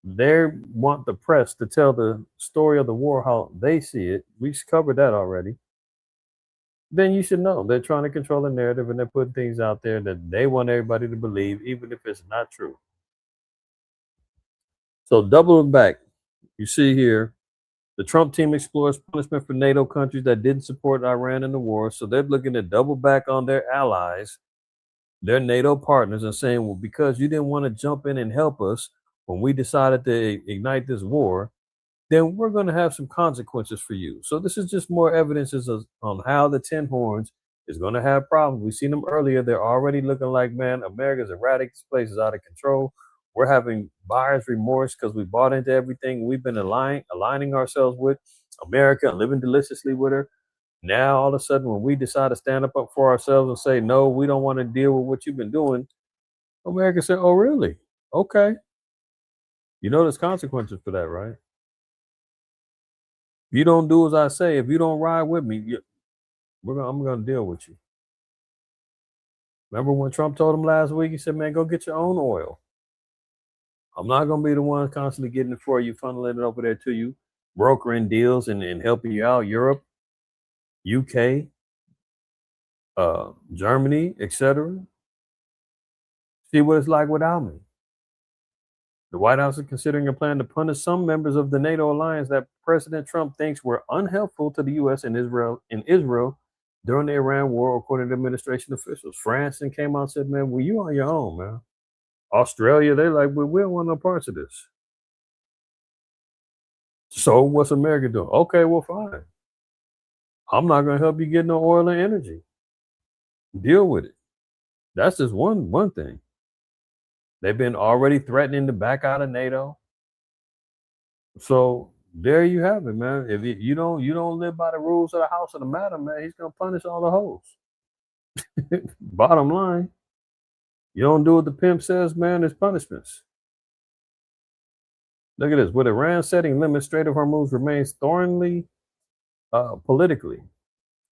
they want the press to tell the story of the war how they see it, we covered that already. Then you should know they're trying to control the narrative and they're putting things out there that they want everybody to believe, even if it's not true. So double back, you see here, the Trump team explores punishment for NATO countries that didn't support Iran in the war. So they're looking to double back on their allies, their NATO partners, and saying, well, because you didn't want to jump in and help us when we decided to ignite this war, then we're going to have some consequences for you. So this is just more evidences on how the 10 horns is going to have problems. We've seen them earlier. They're already looking like, man, America's erratic. This place is out of control. We're having buyer's remorse because we bought into everything we've been aligning ourselves with America and living deliciously with her. Now, all of a sudden, when we decide to stand up for ourselves and say, no, we don't want to deal with what you've been doing, America said, oh, really? Okay. There's consequences for that, right? If you don't do as I say, if you don't ride with me, I'm going to deal with you. Remember when Trump told him last week, he said, man, go get your own oil. I'm not going to be the one constantly getting it for you, funneling it over there to you, brokering deals and helping you out. Europe, UK, Germany, etc. See what it's like without me. The White House is considering a plan to punish some members of the NATO alliance that President Trump thinks were unhelpful to the U.S. and Israel during the Iran war, according to administration officials. France came out and said, man, well, you on your own, man. Australia, they're like, well, we don't want no parts of this. So what's America doing? Okay, well, fine. I'm not going to help you get no oil and energy. Deal with it. That's just one thing. They've been already threatening to back out of NATO. So there you have it, man. If you don't live by the rules of the house of the matter, man, he's gonna punish all the hoes. Bottom line, you don't do what the pimp says, man, there's punishments. Look at this. With Iran setting limits, Strait of Hormuz remains thorny politically.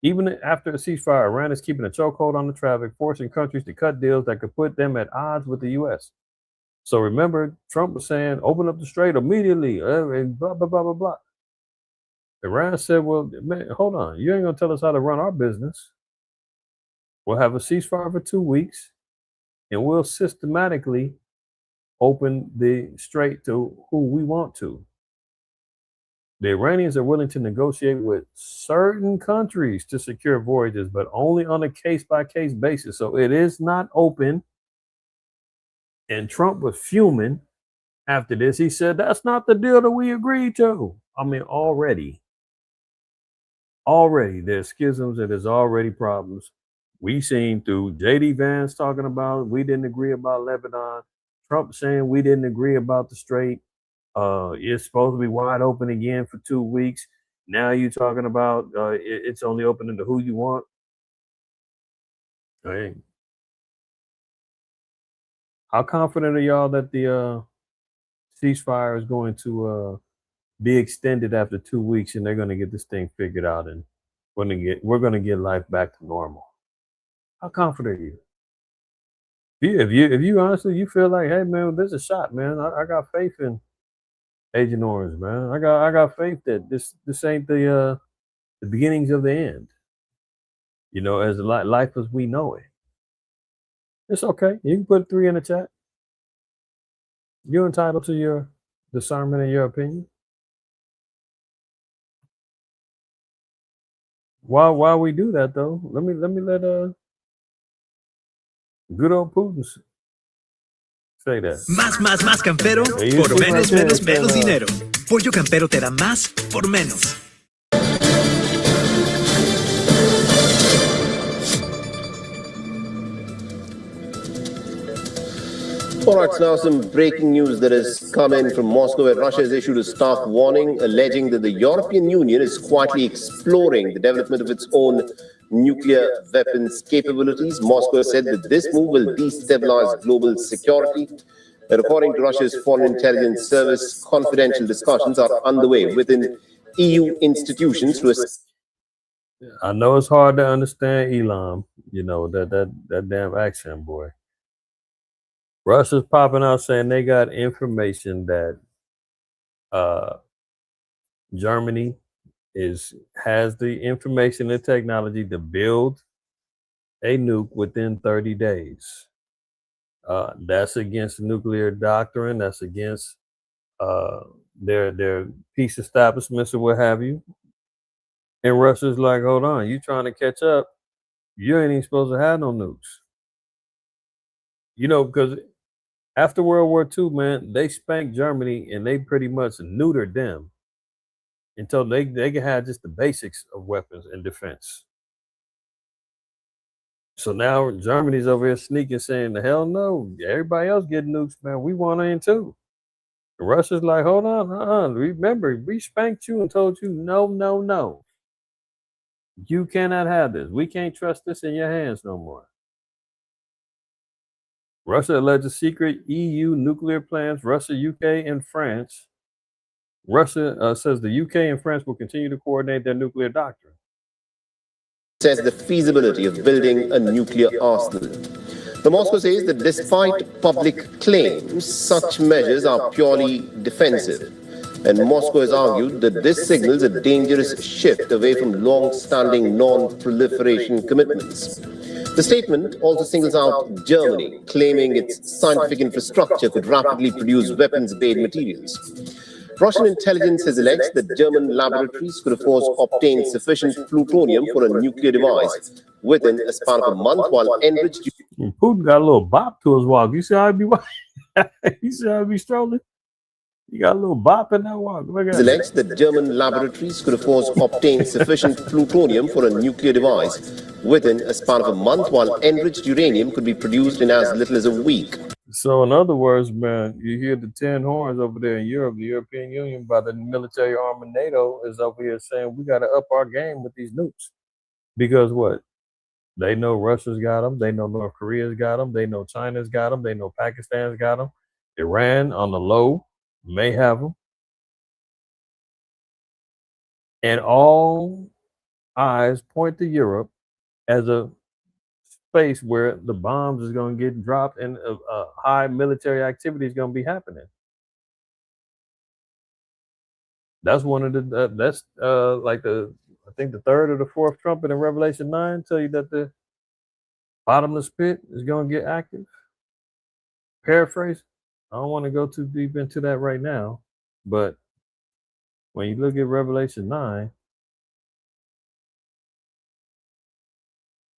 Even after a ceasefire, Iran is keeping a chokehold on the traffic, forcing countries to cut deals that could put them at odds with the U.S. So remember, Trump was saying, open up the strait immediately, and blah, blah, blah, blah, blah. Iran said, well, man, hold on. You ain't going to tell us how to run our business. We'll have a ceasefire for 2 weeks, and we'll systematically open the strait to who we want to. The Iranians are willing to negotiate with certain countries to secure voyages, but only on a case-by-case basis. So it is not open. And Trump was fuming after this. He said, that's not the deal that we agreed to. I mean, already there's schisms and there's already problems. We seen through J.D. Vance talking about we didn't agree about Lebanon. Trump saying we didn't agree about the strait. It's supposed to be wide open again for 2 weeks. Now you're talking about it's only open to who you want. Hey. How confident are y'all that the ceasefire is going to be extended after 2 weeks and they're going to get this thing figured out and we're going to get life back to normal? How confident are you? If you honestly you feel like, hey man, there's a shot, man. I got faith in Agent Orange, man. I got faith that this ain't the beginnings of the end. You know, as life as we know it. It's okay. You can put 3 in the chat. You're entitled to your discernment and your opinion. While we do that though, let me let good old Putin say that. Más campero, Yeah, por you see menos, right there, menos, it menos said, dinero. Pollo Campero te da más por menos. All right, so now some breaking news that has come in from Moscow, where Russia has issued a stark warning alleging that the European Union is quietly exploring the development of its own nuclear weapons capabilities. Moscow said that this move will destabilize global security. And according to Russia's Foreign Intelligence Service, confidential discussions are underway within EU institutions to I know it's hard to understand Elon, you know, that damn accent, boy. Russia's popping out saying they got information that Germany has the information and technology to build a nuke within 30 days. That's against nuclear doctrine. That's against their peace establishments or what have you. And Russia's like, hold on, you trying to catch up? You ain't even supposed to have no nukes. You know, because after World War II, man, they spanked Germany and they pretty much neutered them until they could have just the basics of weapons and defense. So now Germany's over here sneaking, saying, the hell no, everybody else getting nukes, man. We want in too. And Russia's like, hold on, remember, we spanked you and told you, no. You cannot have this. We can't trust this in your hands no more. Russia alleges secret EU nuclear plans, Russia, UK, and France. Russia says the UK and France will continue to coordinate their nuclear doctrine. Says the feasibility of building a nuclear arsenal. The Moscow says that despite public claims, such measures are purely defensive. And Moscow has argued that this signals a dangerous shift away from long-standing non-proliferation commitments. The statement also singles out Germany, claiming its scientific infrastructure could rapidly produce weapons-grade materials. Russian intelligence has alleged that German laboratories could, of course, obtain sufficient plutonium for a nuclear device within a span of a month, while enriched. Putin got a little bop to his walk. You see how he be walking? You see how he be strolling? You got a little bop in that walk. It's alleged that German laboratories could, of course, obtain sufficient plutonium for a nuclear device within a span of a month, while enriched uranium could be produced in as little as a week. So, in other words, man, you hear the 10 horns over there in Europe, the European Union, by the military arm of NATO, is over here saying we got to up our game with these nukes. Because what? They know Russia's got them. They know North Korea's got them. They know China's got them. They know Pakistan's got them. Iran on the low may have them. And all eyes point to Europe as a space where the bombs is going to get dropped and high military activity is going to be happening. That's one of the that's like I think the third or the fourth trumpet in Revelation 9 tell you that the bottomless pit is going to get active. Paraphrase. I don't want to go too deep into that right now, but when you look at Revelation 9,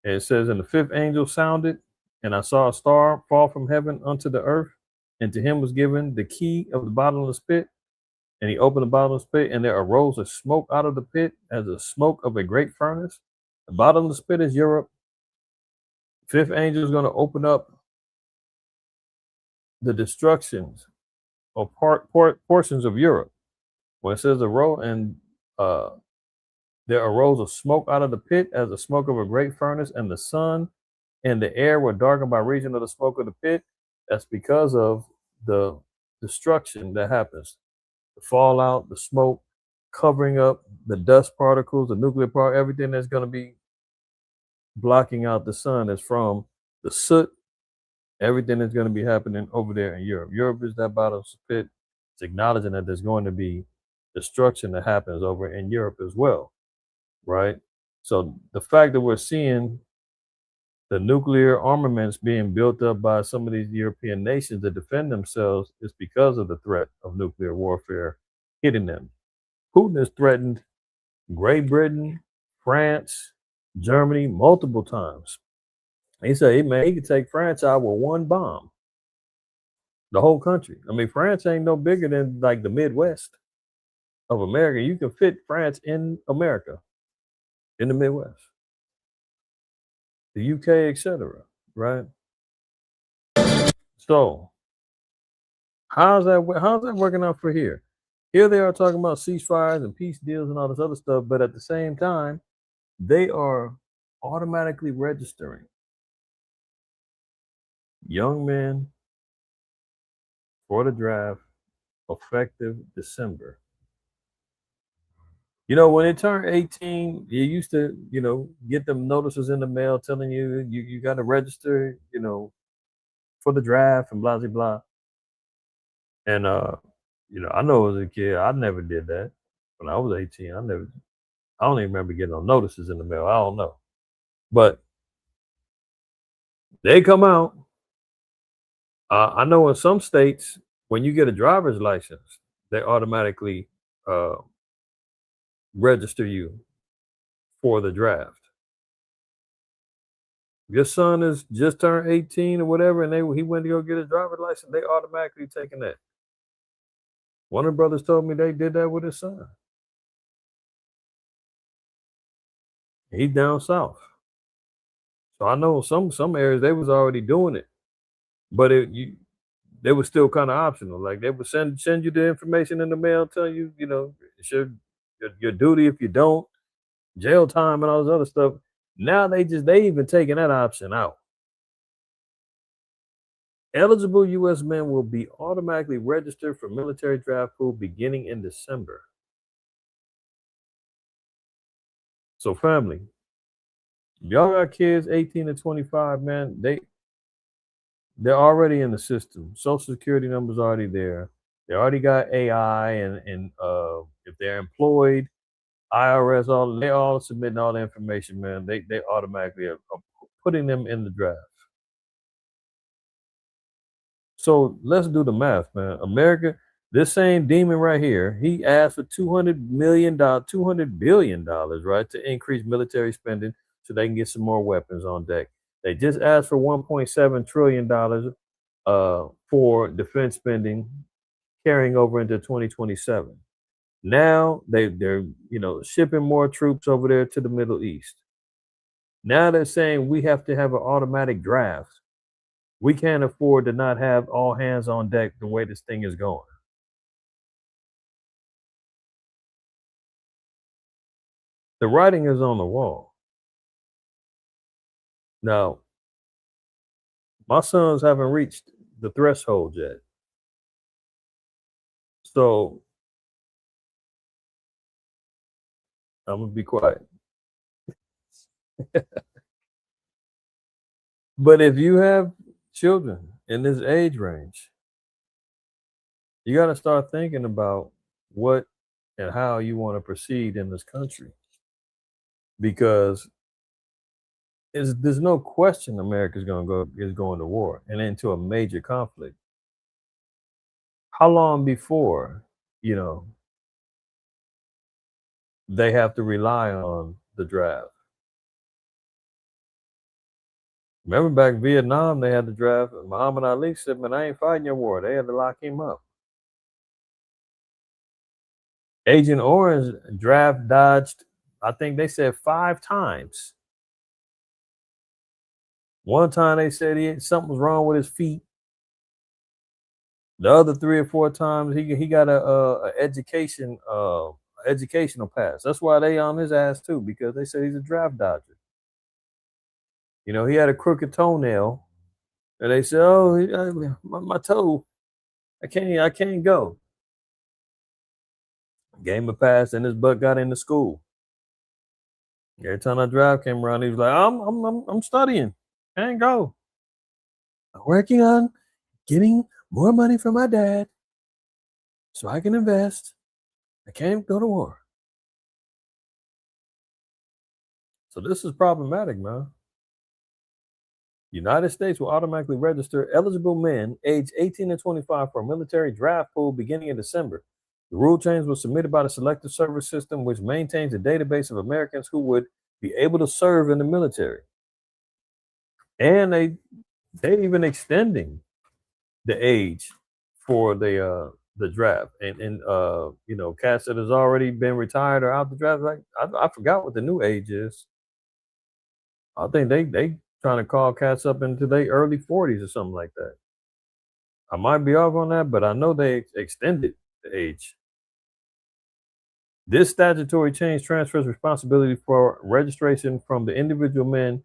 it says, and the fifth angel sounded, and I saw a star fall from heaven unto the earth, and to him was given the key of the bottomless pit. And he opened the bottomless pit, and there arose a smoke out of the pit as the smoke of a great furnace. The bottomless pit is Europe. Fifth angel is going to open up the destructions or portions of Europe. When it says arose, and there arose a smoke out of the pit as the smoke of a great furnace, and the sun and the air were darkened by reason of the smoke of the pit. That's because of the destruction that happens, the fallout, the smoke, covering up the dust particles, the nuclear part, everything that's going to be blocking out the sun is from the soot. Everything that's going to be happening over there in Europe. Europe is that bottom pit. It's acknowledging that there's going to be destruction that happens over in Europe as well, right? So the fact that we're seeing the nuclear armaments being built up by some of these European nations to defend themselves is because of the threat of nuclear warfare hitting them. Putin has threatened Great Britain, France, Germany multiple times. He said, hey, man, he could take France out with one bomb. The whole country. I mean, France ain't no bigger than like the Midwest of America. You can fit France in America, in the Midwest, the UK, etc. Right? So, how's that working out for here? Here they are talking about ceasefires and peace deals and all this other stuff, but at the same time, they are automatically registering young men for the draft effective December. You know, when they turn 18, you used to, get them notices in the mail telling you got to register, for the draft and blah, blah, blah. And, I know as a kid, I never did that. When I was 18, I don't even remember getting no notices in the mail. I don't know. But they come out. I know in some states, when you get a driver's license, they automatically register you for the draft. Your son is just turned 18 or whatever, and he went to go get his driver's license, they automatically taking that. One of the brothers told me they did that with his son. He's down south. So I know some areas they was already doing it, but they were still kind of optional. Like they would send you the information in the mail, tell you, it's your duty if you don't, jail time and all this other stuff. Now they even taking that option out. Eligible U.S. men will be automatically registered for military draft pool beginning in December. So family, y'all got kids 18 to 25, man, they're already in the system. Social Security numbers already there. They already got AI and if they're employed, IRS, they all submitting all the information, man. They automatically are putting them in the draft. So let's do the math, man. America, this same demon right here, he asked for $200 billion, right, to increase military spending so they can get some more weapons on deck. They just asked for $1.7 trillion for defense spending carrying over into 2027. Now they're shipping more troops over there to the Middle East. Now they're saying we have to have an automatic draft. We can't afford to not have all hands on deck the way this thing is going. The writing is on the wall. Now, my sons haven't reached the threshold yet. So I'm going to be quiet. But if you have children in this age range, you got to start thinking about what and how you want to proceed in this country. Because there's no question America is going to war and into a major conflict. How long before, they have to rely on the draft? Remember back in Vietnam, they had the draft. Muhammad Ali said, man, I ain't fighting your war. They had to lock him up. Agent Orange draft dodged, I think they said 5 times. One time they said something was wrong with his feet. The other 3 or 4 times he got a educational pass. That's why they on his ass too, because they said he's a draft dodger. He had a crooked toenail And they say, "Oh, my toe, I can't go." Gave him a pass, and his butt got into school. Every time I drive came around, he was like, I'm studying, can't go. I'm working on getting more money from my dad so I can invest. I can't go to war." So this is problematic, man. United States will automatically register eligible men aged 18 to 25 for a military draft pool beginning in December. The rule change was submitted by the Selective Service System, which maintains a database of Americans who would be able to serve in the military. And they even extending the age for the draft. And cats that has already been retired or out the draft, like I forgot what the new age is. I think they trying to call cats up into their early 40s or something like that. I might be off on that, but I know they extended the age. This statutory change transfers responsibility for registration from the individual men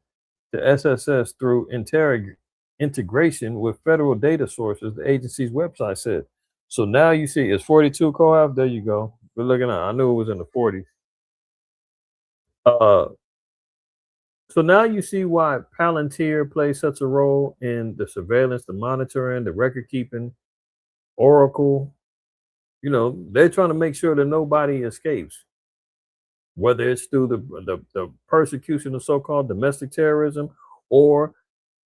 to SSS through integration with federal data sources, the agency's website said. So now you see it's 42 co-op. There you go. We're looking at, I knew it was in the 40s. So now you see why Palantir plays such a role in the surveillance, the monitoring, the record keeping, Oracle. They're trying to make sure that nobody escapes, whether it's through the persecution of so-called domestic terrorism, or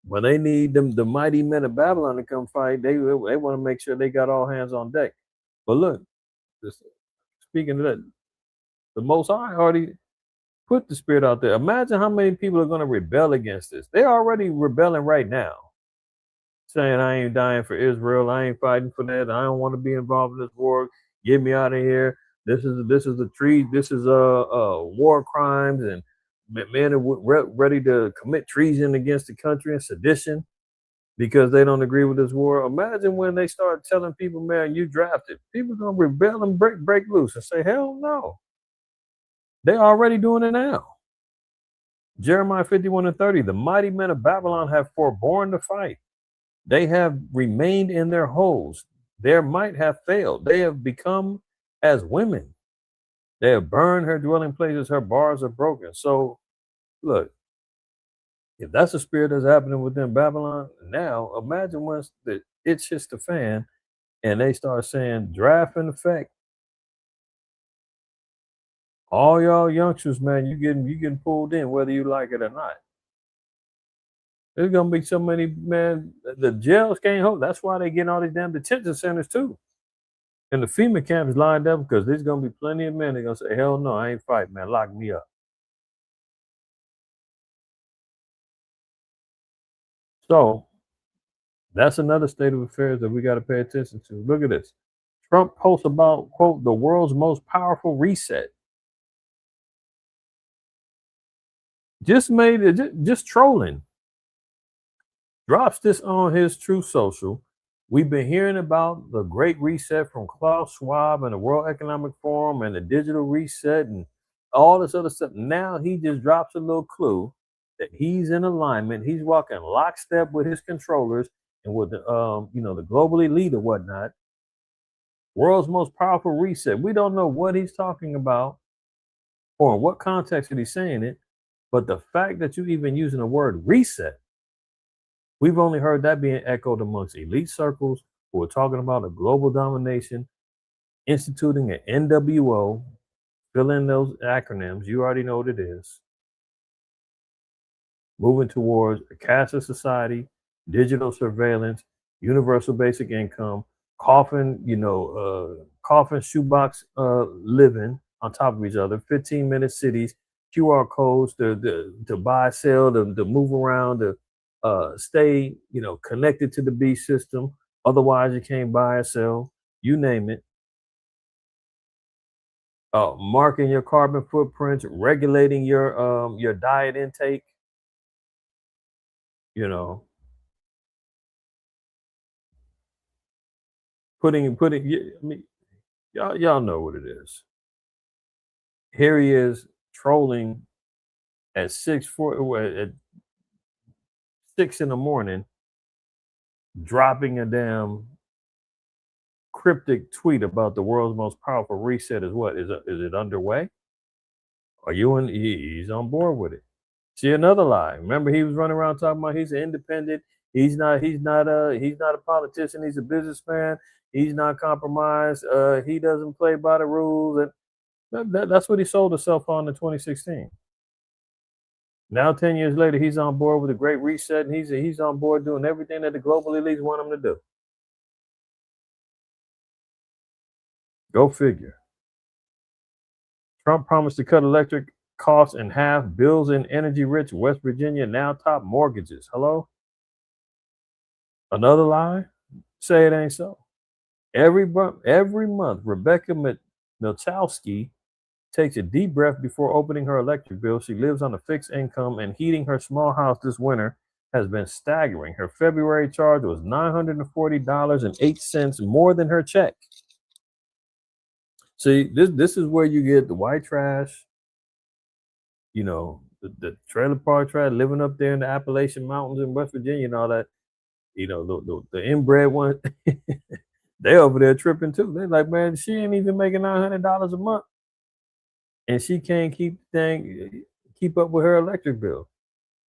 when they need the mighty men of Babylon to come fight, they want to make sure they got all hands on deck. But look, speaking of that, the Most High already put the spirit out there. Imagine how many people are going to rebel against this. They're already rebelling right now, saying, "I ain't dying for Israel. I ain't fighting for that. I don't want to be involved in this war. Get me out of here. This is a treat. This is war crimes, and men are ready to commit treason against the country and sedition because they don't agree with this war." Imagine when they start telling people, "Man, you drafted." People gonna rebel and break loose and say, "Hell no." They're already doing it now. Jeremiah 51:30, the mighty men of Babylon have forborne to fight. They have remained in their holes. Their might have failed. They have become as women. They have burned her dwelling places. Her bars are broken. So, look, if that's a spirit that's happening within Babylon now, imagine once it hits the fan and they start saying draft in effect. All y'all youngsters, man, you getting pulled in whether you like it or not. There's gonna be so many, man. The jails can't hold. That's why they getting all these damn detention centers too. And the FEMA camp is lined up because there's gonna be plenty of men that gonna say, "Hell no, I ain't fighting, man. Lock me up." So that's another state of affairs that we got to pay attention to. Look at this. Trump posts about, quote, the world's most powerful reset. Just made it, just trolling. Drops this on his Truth Social. We've been hearing about the Great Reset from Klaus Schwab and the World Economic Forum and the digital reset and all this other stuff. Now he just drops a little clue that he's in alignment. He's walking lockstep with his controllers and with the the global elite or whatnot. World's most powerful reset. We don't know what he's talking about or in what context that he's saying it, but the fact that you're even using the word reset, we've only heard that being echoed amongst elite circles who are talking about a global domination, instituting an NWO, fill in those acronyms, you already know what it is, moving towards a cashless society, digital surveillance, universal basic income, coffin shoebox living on top of each other, 15-minute cities, QR codes to buy, sell, to move around, to stay, connected to the B system. Otherwise, you can't buy or sell. You name it. Marking your carbon footprints, regulating your diet intake. Putting. I mean, y'all know what it is. Here he is trolling at 6 in the morning dropping a damn cryptic tweet about the world's most powerful reset is what? Is it underway? Are you in? He's on board with it. See, another lie. Remember, he was running around talking about he's an independent. He's not a politician. He's a businessman. He's not compromised. He doesn't play by the rules. And that's what he sold himself on in 2016. Now, 10 years later, he's on board with a great reset, and he's on board doing everything that the global elites want him to do. Go figure. Trump promised to cut electric costs in half. Bills in energy-rich West Virginia now top mortgages. Hello? Another lie? Say it ain't so. Every month, Rebecca Milchowski takes a deep breath before opening her electric bill. She lives on a fixed income, and heating her small house this winter has been staggering. Her February charge was $940.08 more than her check. See, this is where you get the white trash, the trailer park trash, living up there in the Appalachian Mountains in West Virginia and all that. The inbred one, they over there tripping too. They're like, man, she ain't even making $900 a month, and she can't keep up with her electric bill,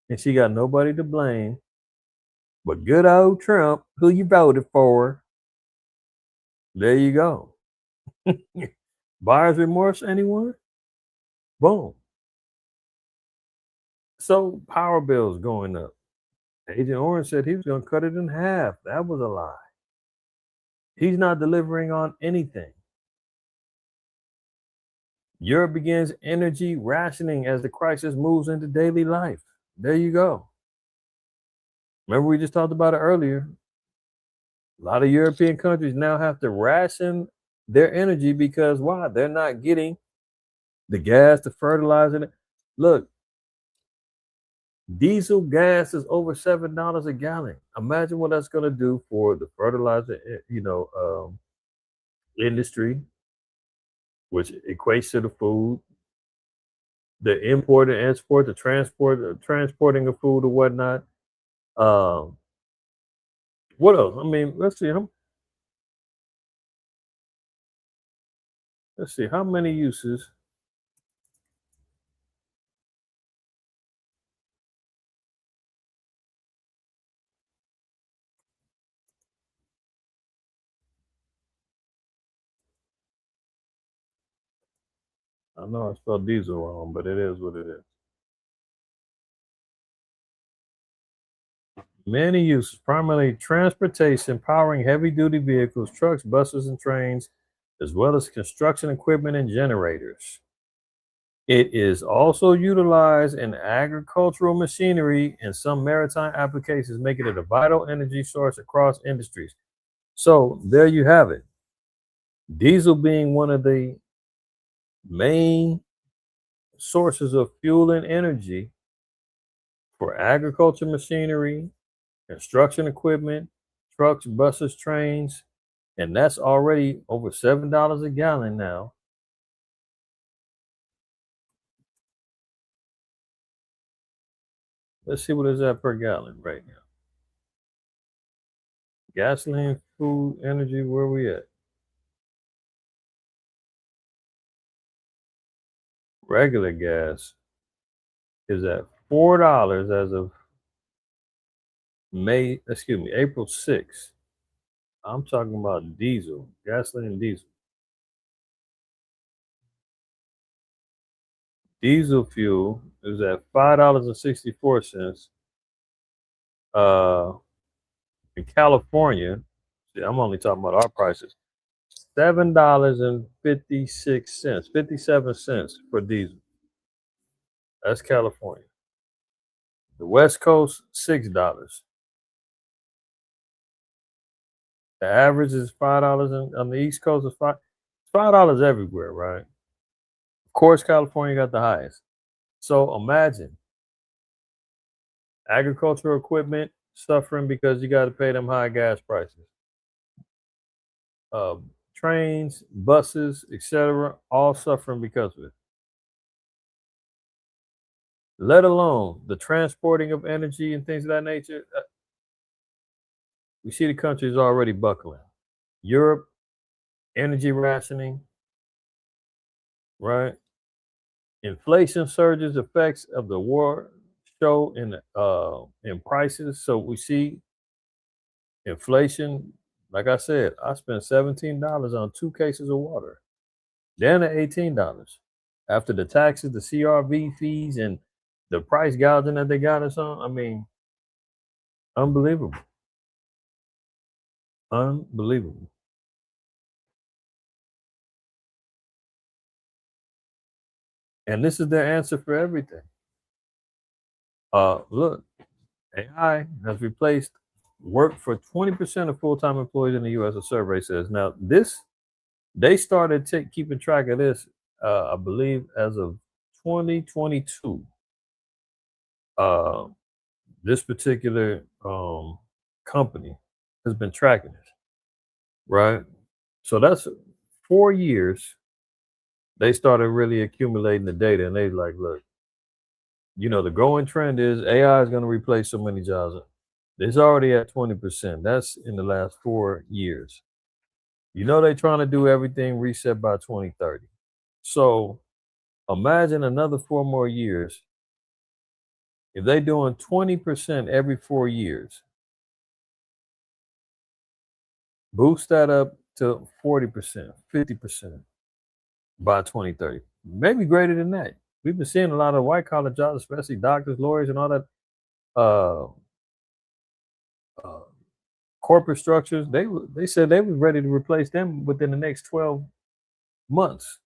and she got nobody to blame but good old Trump, who you voted for. There you go. Buyer's remorse, anyone? Boom. So power bills going up. Agent Orange said he was going to cut it in half. That was a lie. He's not delivering on anything. Europe begins energy rationing as the crisis moves into daily life. There you go. Remember, we just talked about it earlier. A lot of European countries now have to ration their energy because why? They're not getting the gas, the fertilizer. Look, diesel gas is over $7 a gallon. Imagine what that's going to do for the fertilizer, industry, which equates to the food, the import and export, the transporting of food or whatnot. What else? I mean, let's see. Let's see how many uses. I know I spelled diesel wrong, but it is what it is. Many uses, primarily transportation, powering heavy-duty vehicles, trucks, buses, and trains, as well as construction equipment and generators. It is also utilized in agricultural machinery and some maritime applications, making it a vital energy source across industries. So there you have it. Diesel being one of the main sources of fuel and energy for agriculture machinery, construction equipment, trucks, buses, trains, and that's already over $7 a gallon now. Let's see what is that per gallon right now. Gasoline, food, energy, where we at? Regular gas is at $4 as of April 6th. I'm talking about diesel, gasoline, diesel. Diesel fuel is at $5.64. In California, see, I'm only talking about our prices. $7.56, 57 cents for diesel. That's California. The West Coast, $6. The average is $5, and on the East Coast is $5 everywhere, right? Of course, California got the highest. So imagine agricultural equipment suffering because you got to pay them high gas prices. Trains, buses, etc., all suffering because of it. Let alone the transporting of energy and things of that nature. we see the countries already buckling. Europe, energy rationing, right? Inflation surges, effects of the war show in prices. So we see inflation. Like I said, I spent $17 on 2 cases of water, down to $18 after the taxes, the CRV fees, and the price gouging that they got us on. I mean, unbelievable, unbelievable. And this is their answer for everything. Look, AI has replaced work for 20% of full-time employees in the U.S., a survey says. Now, they started keeping track of this, I believe, as of 2022. This particular company has been tracking it, right? So that's 4 years. They started really accumulating the data, and they like, look, the going trend is AI is going to replace so many jobs. It's already at 20%. That's in the last 4 years. They're trying to do everything reset by 2030. So imagine another 4 more years. If they're doing 20% every 4 years, boost that up to 40%, 50% by 2030. Maybe greater than that. We've been seeing a lot of white collar jobs, especially doctors, lawyers, and all that corporate structures. They said they was ready to replace them within the next 12 months.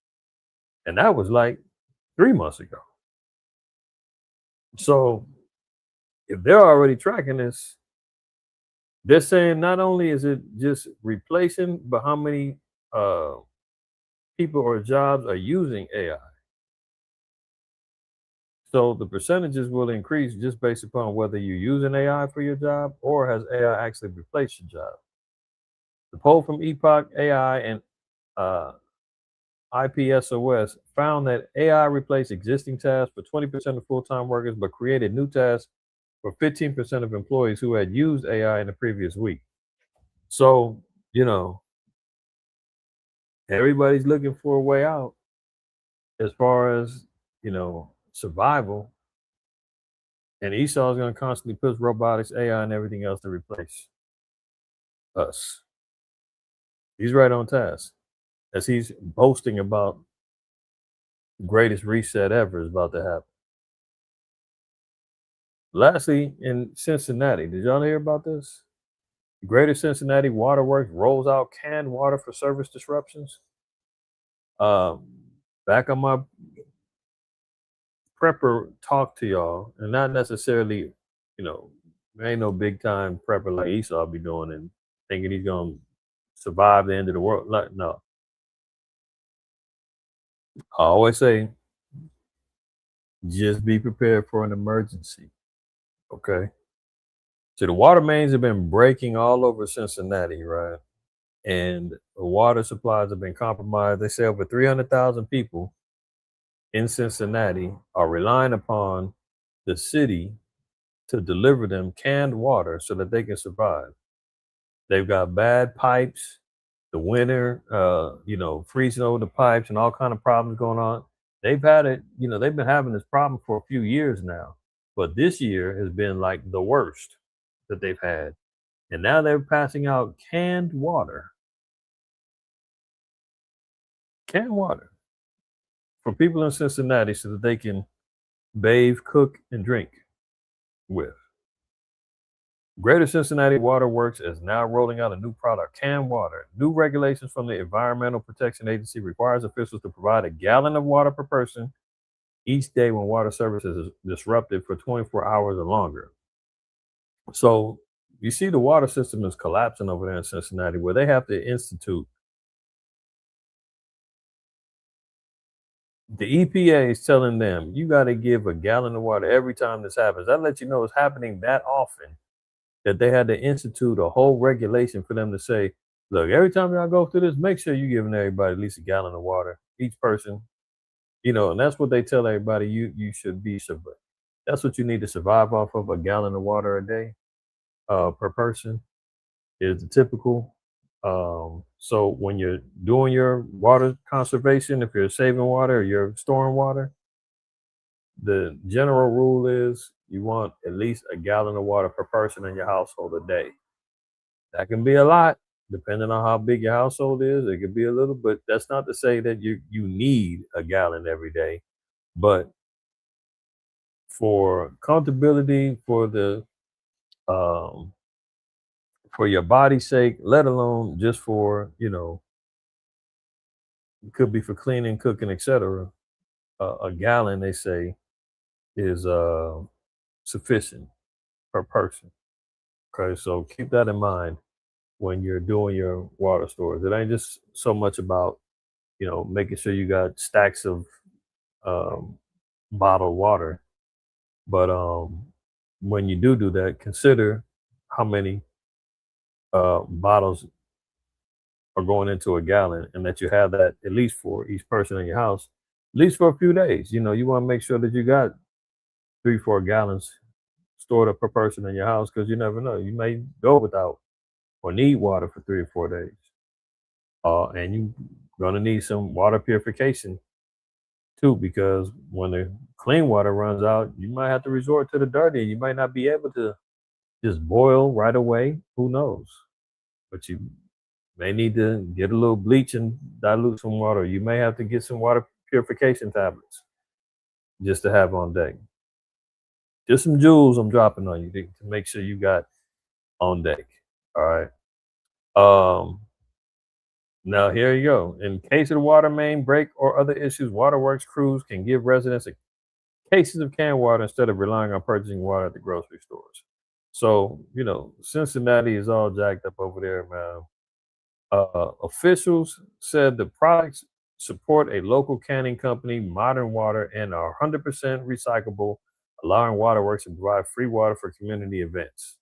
And that was like 3 months ago. So if they're already tracking this, they're saying not only is it just replacing, but how many people or jobs are using AI. So the percentages will increase just based upon whether you're using AI for your job or has AI actually replaced your job. The poll from IQAhmath and IPSOS found that AI replaced existing tasks for 20% of full-time workers, but created new tasks for 15% of employees who had used AI in the previous week. So, everybody's looking for a way out as far as, survival. And Esau is going to constantly push robotics, AI, and everything else to replace us. He's right on task. As he's boasting about the greatest reset ever is about to happen. Lastly, in Cincinnati, did y'all hear about this? Greater Cincinnati Waterworks rolls out canned water for service disruptions. Back on my prepper talk to y'all, and not necessarily, ain't no big time prepper like Esau be doing and thinking he's gonna survive the end of the world. Like, no. I always say, just be prepared for an emergency. Okay. So the water mains have been breaking all over Cincinnati, right? And the water supplies have been compromised. They say over 300,000 people in Cincinnati are relying upon the city to deliver them canned water so that they can survive. They've got bad pipes, the winter, freezing over the pipes and all kind of problems going on. They've had it, they've been having this problem for a few years now, but this year has been like the worst that they've had. And now they're passing out canned water for people in Cincinnati so that they can bathe, cook, and drink with. Greater Cincinnati Waterworks is now rolling out a new product, canned water. New regulations from the Environmental Protection Agency requires officials to provide a gallon of water per person each day when water service is disrupted for 24 hours or longer. So you see the water system is collapsing over there in Cincinnati, where they have to institute. The EPA is telling them, you got to give a gallon of water every time this happens. That lets you know it's happening that often that they had to institute a whole regulation for them to say, look, every time y'all go through this, make sure you're giving everybody at least a gallon of water, each person. And that's what they tell everybody you should be. That's what you need to survive off of, a gallon of water a day per person. is the typical. So when you're doing your water conservation, if you're saving water or you're storing water, the general rule is you want at least a gallon of water per person in your household a day. That can be a lot, depending on how big your household is. It could be a little, but that's not to say that you need a gallon every day. But for comfortability, um, for your body's sake, let alone just for it could be for cleaning, cooking, etc. A gallon, they say, is sufficient per person. Okay, so keep that in mind when you're doing your water stores. It ain't just so much about making sure you got stacks of um, bottled water, but when you do that, consider how many bottles are going into a gallon, and that you have that at least for each person in your house, at least for a few days. You want to make sure that you got 3-4 gallons stored up per person in your house, because you never know, you may go without or need water for 3 or 4 days, and you're gonna need some water purification too, because when the clean water runs out, you might have to resort to the dirty. You might not be able to just boil right away. Who knows? But you may need to get a little bleach and dilute some water. You may have to get some water purification tablets just to have on deck. Just some jewels I'm dropping on you to make sure you got on deck. All right. Now here you go. In case of the water main break or other issues, waterworks crews can give residents cases of canned water instead of relying on purchasing water at the grocery stores. So, Cincinnati is all jacked up over there, man. Officials said the products support a local canning company, Modern Water, and are 100% recyclable, allowing waterworks to provide free water for community events.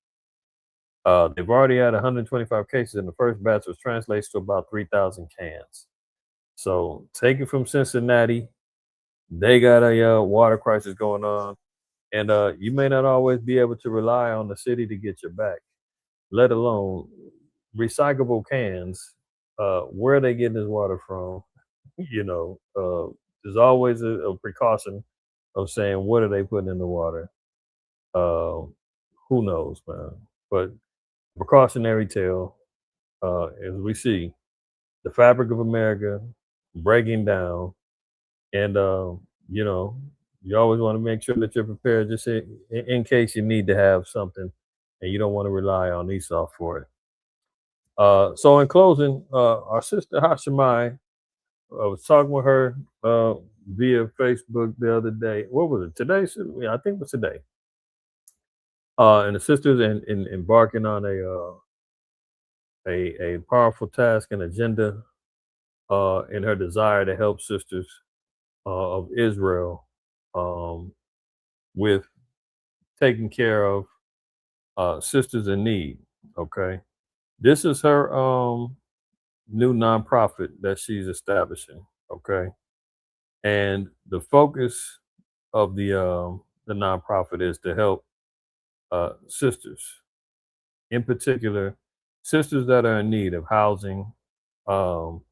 They've already had 125 cases in the first batch, which translates to about 3,000 cans. So take it from Cincinnati. They got a water crisis going on, and you may not always be able to rely on the city to get your back, let alone recyclable cans. Where are they getting this water from? There's always a precaution of saying, what are they putting in the water? Who knows, man? But precautionary tale, as we see the fabric of America breaking down, and you always want to make sure that you're prepared, just in case you need to have something, and you don't want to rely on Esau for it. So in closing, our sister Hashemai, I was talking with her via Facebook the other day. What was it? Today? Yeah, I think it was today. And the sisters embarking on a powerful task and agenda in her desire to help sisters of Israel with taking care of sisters in need. Okay, this is her new nonprofit that she's establishing. Okay, and the focus of the nonprofit is to help sisters, in particular, sisters that are in need of housing. Um,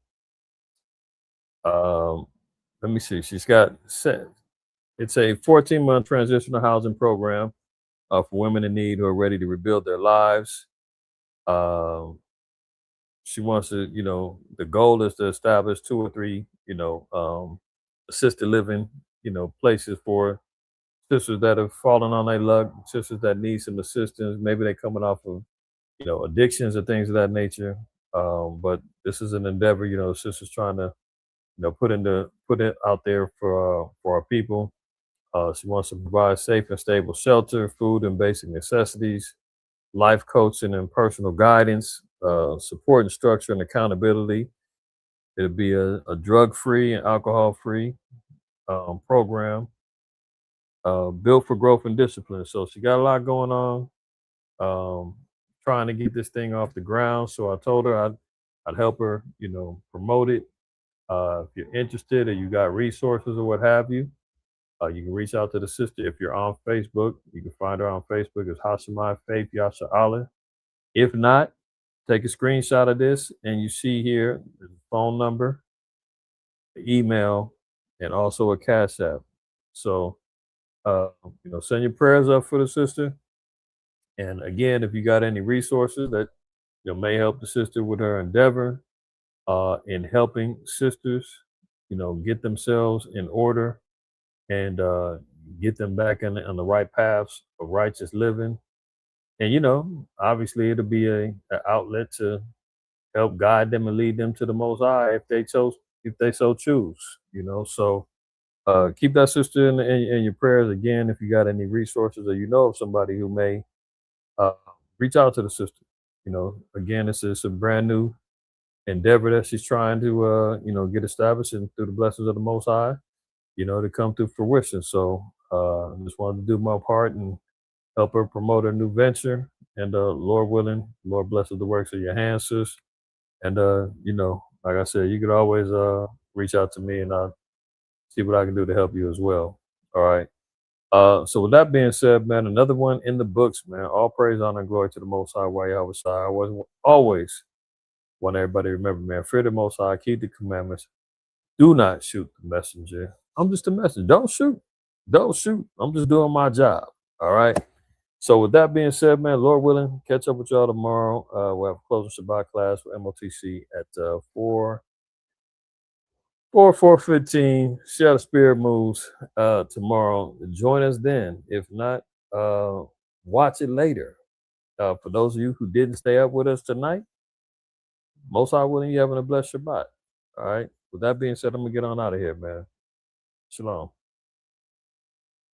Let me see. She's got it's a 14-month transitional housing program for women in need who are ready to rebuild their lives. She wants to, the goal is to establish 2 or 3, assisted living, places for sisters that have fallen on their luck, sisters that need some assistance. Maybe they're coming off of, addictions or things of that nature. But this is an endeavor, sisters trying to, put it out there for our people. She wants to provide safe and stable shelter, food and basic necessities, life coaching and personal guidance, support and structure and accountability. It'll be a drug-free and alcohol-free program built for growth and discipline. So she got a lot going on, trying to get this thing off the ground. So I told her I'd help her, promote it. If you're interested or you got resources or what have you, you can reach out to the sister. If you're on Facebook, you can find her on Facebook as Hashemai Faith Yasha Allah. If not, take a screenshot of this, and you see here the phone number, the email, and also a Cash App. So, send your prayers up for the sister. And again, if you got any resources that may help the sister with her endeavor in helping sisters, get themselves in order and get them back on the right paths of righteous living. And obviously it'll be an outlet to help guide them and lead them to the Most High if they so choose. So keep that sister in your prayers. Again, if you got any resources or of somebody who may reach out to the sister. Again, it's a brand new endeavor that she's trying to get established and through the blessings of the Most High, to come to fruition. So I just wanted to do my part and help her promote her new venture. And Lord willing, Lord blesses the works of your hands, sis. And like I said, you could always reach out to me and I'll see what I can do to help you as well. All right. So with that being said, man, another one in the books, man. All praise, honor, and glory to the Most High. Why Yahweh Shai. I always want everybody to remember, man, fear the Most High, keep the commandments. Do not shoot the messenger. I'm just a messenger. Don't shoot. Don't shoot. I'm just doing my job. All right. So with that being said, man, Lord willing, catch up with y'all tomorrow. We'll have a closing Shabbat class for MOTC at 4:15. See how the spirit moves tomorrow. Join us then. If not, watch it later. For those of you who didn't stay up with us tonight, Most High willing, you having a blessed Shabbat. All right. With that being said, I'm gonna get on out of here, man. Shalom.